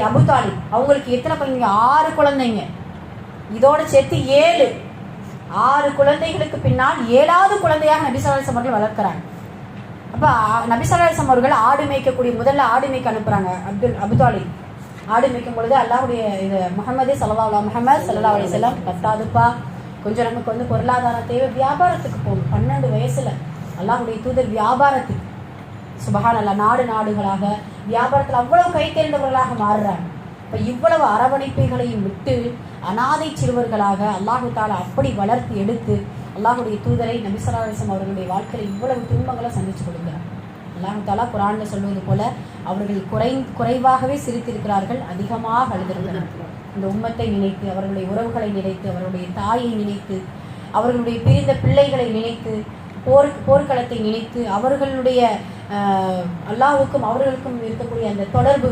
அபு தாலிப் அவங்களுக்கு எத்தனை குழந்தைங்க, 6 குழந்தைங்க. இதோட சேர்த்து 7. 6 குழந்தைகளுக்கு பின்னால் 7வது குழந்தையாக நபி ஸல்லல்லாஹு அலைஹி வஸல்லம் அவர்கள் வளர்க்கிறாங்க. அப்ப நபி ஸல்லல்லாஹு அலைஹி வஸல்லம் அவர்கள் ஆடு மேய்க்கக்கூடிய முதல்ல ஆடு மேய்க்க அனுப்புறாங்க. அபு தாலிப் ஆடு மேய்க்கும் பொழுது அல்லாஹ்வுடைய இது முஹம்மது ஸல்லல்லாஹு அலைஹி வஸல்லம் பத்தாதுப்பா, கொஞ்சம் நமக்கு வந்து பொருளாதார தேவை, வியாபாரத்துக்கு போகும். 12 வயசுல அல்லாஹ்வுடைய தூதர் வியாபாரத்துக்கு சுபஹானல்லாஹ் நாடுகளாக வியாபாரத்தில் அவ்வளவு கை தேர்ந்தவர்களாக மாறுறாங்க. இப்போ இவ்வளவு அரவணைப்புகளையும் விட்டு அனாதை சிறுவர்களாக அல்லாஹு தாலா அப்படி வளர்த்து எடுத்து அல்லாஹுடைய தூதரை நபி ஸல்லல்லாஹு அலைஹி வஸல்லம் அவர்களுடைய வாழ்க்கையில் இவ்வளவு துன்பங்களை சந்திச்சு கொடுக்கிறார். அல்லாஹு தாலா குர்ஆன்ல சொல்வது போல அவர்கள் குறைவாகவே சிரித்திருக்கிறார்கள், அதிகமாக அழுதிருக்கிறார்கள். இந்த உம்மத்தை நினைத்து, அவர்களுடைய உறவுகளை நினைத்து, அவர்களுடைய தாயை நினைத்து, அவர்களுடைய பிரிந்த பிள்ளைகளை நினைத்து, போர்க்களத்தை நினைத்து, அவர்களுடைய அல்லாஹ்வுக்கும் அவர்களுக்கும் இருக்கக்கூடிய அந்த தொடர்பு.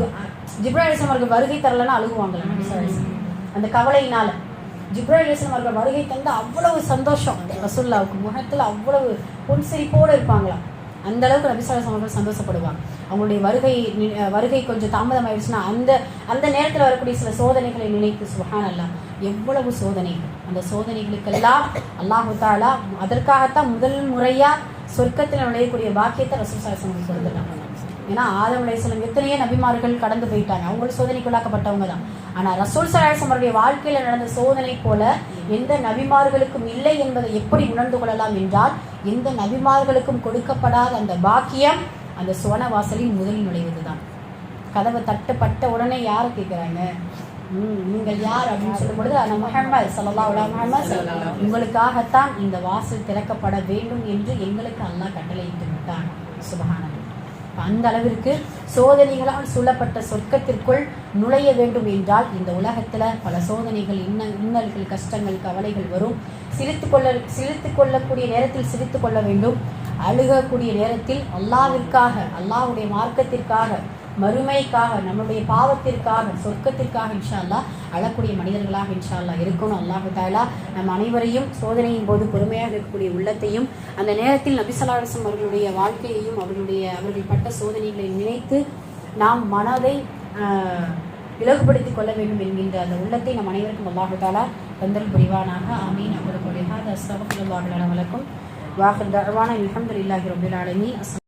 ஜிப்ராயில் அலைஹிஸ்ஸலாம் அவர்கள் வருகை தரலன்னா அழுகுவாங்களா நபி ஸல்லல்லாஹு அலைஹி வஸல்லம். அந்த கவலையினால ஜிப்ராயில் அலைஹிஸ்ஸலாம் அவர்கள் வருகை தந்து அவ்வளவு சந்தோஷம் ரசூலுல்லாஹ்வுக்கு முகத்தில் அவ்வளவு புன்சிரிப்போடு இருப்பாங்களாம். அந்த அளவுக்கு நபி ஸல்லல்லாஹு அலைஹி வஸல்லம் அவர்கள் சந்தோஷப்படுவாங்க. அவங்களுடைய வருகை கொஞ்சம் தாமதம் ஆயிடுச்சுன்னா அந்த நேரத்தில் வரக்கூடிய சில சோதனைகளை நினைத்து சுப்ஹானல்லாஹ் எவ்வளவு சோதனைகள். அந்த சோதனைகளுக்கெல்லாம் அல்லாஹு தாலா அதற்காகத்தான் முதல் முறையா சொர்க்கத்தில் நுழையக்கூடிய பாக்கியத்தை ரசூல் ஸல்லல்லாஹு அலைஹி வஸல்லம் கொடுத்துட்டாங்க. ஏன்னா ஆதம் அலைஹிஸ்ஸலாம் எத்தனையோ நபிமார்கள் கடந்து போயிட்டாங்க, அவங்களும் சோதனைக்குள்ளாக்கப்பட்டவங்க தான். ஆனால் ரசூல் ஸல்லல்லாஹு அலைஹி வஸல்லம் அவருடைய வாழ்க்கையில் நடந்த சோதனை போல எந்த நபிமார்களுக்கும் இல்லை என்பதை எப்படி உணர்ந்து கொள்ளலாம் என்றால், எந்த நபிமார்களுக்கும் கொடுக்கப்படாத அந்த பாக்கியம் அந்த சுவனவாசலில் முதலில் நுழைவதுதான். கதவை தட்டுப்பட்ட உடனே யாரை கேட்குறாங்க, நீங்கள் யார் அப்படின்னு சொல்லும் பொழுது அந்த முஹம்மது ஸல்லல்லாஹு அலைஹி வஸல்லம் உங்களுக்காகத்தான் இந்த வாசல் திறக்கப்பட வேண்டும் என்று எங்களுக்கு அல்லாஹ் கட்டளையிட்டு விட்டான். சுப்ஹானல்லாஹ். அந்த அளவிற்கு சோதனைகளால் சூழப்பட்ட சொர்க்கத்திற்குள் நுழைய வேண்டும் என்றால் இந்த உலகத்துல பல சோதனைகள், இன்னல்கள், கஷ்டங்கள், கவலைகள் வரும். சிரித்து கொள்ளக்கூடிய நேரத்தில் சிரித்து கொள்ள வேண்டும். அழுகக்கூடிய நேரத்தில் அல்லாஹ்விற்காக, அல்லாஹ்வுடைய மார்க்கத்திற்காக, மறுமைக்காக, நம்முடைய பாவத்திற்காக, சொர்க்கத்திற்காக இன்ஷா அல்லாஹ் அழக்கூடிய மனிதர்களாக இன்ஷா அல்லாஹ் இருக்கணும். அல்லாஹு தஆலா நம் அனைவரையும் சோதனையின் போது பொறுமையாக இருக்கக்கூடிய உள்ளத்தையும், அந்த நேரத்தில் நபி ஸல்லல்லாஹு அலைஹி வஸல்லம் அவர்களுடைய வாழ்க்கையையும் அவர்கள் பட்ட சோதனைகளை நினைத்து நாம் மனதை இலகுபடுத்திக் கொள்ள வேண்டும் என்கின்ற அந்த உள்ளத்தை நம் அனைவருக்கும் அல்லாஹு தஆலா தந்தல் புரிவானாக. ஆமீன். அக்பர் அஸ்தக்ஃபிருல்லாஹ் லனா வலக்கும். வாஹிர் தஅவானா அல்ஹம்துலில்லாஹி ரப்பில் ஆலமீன்.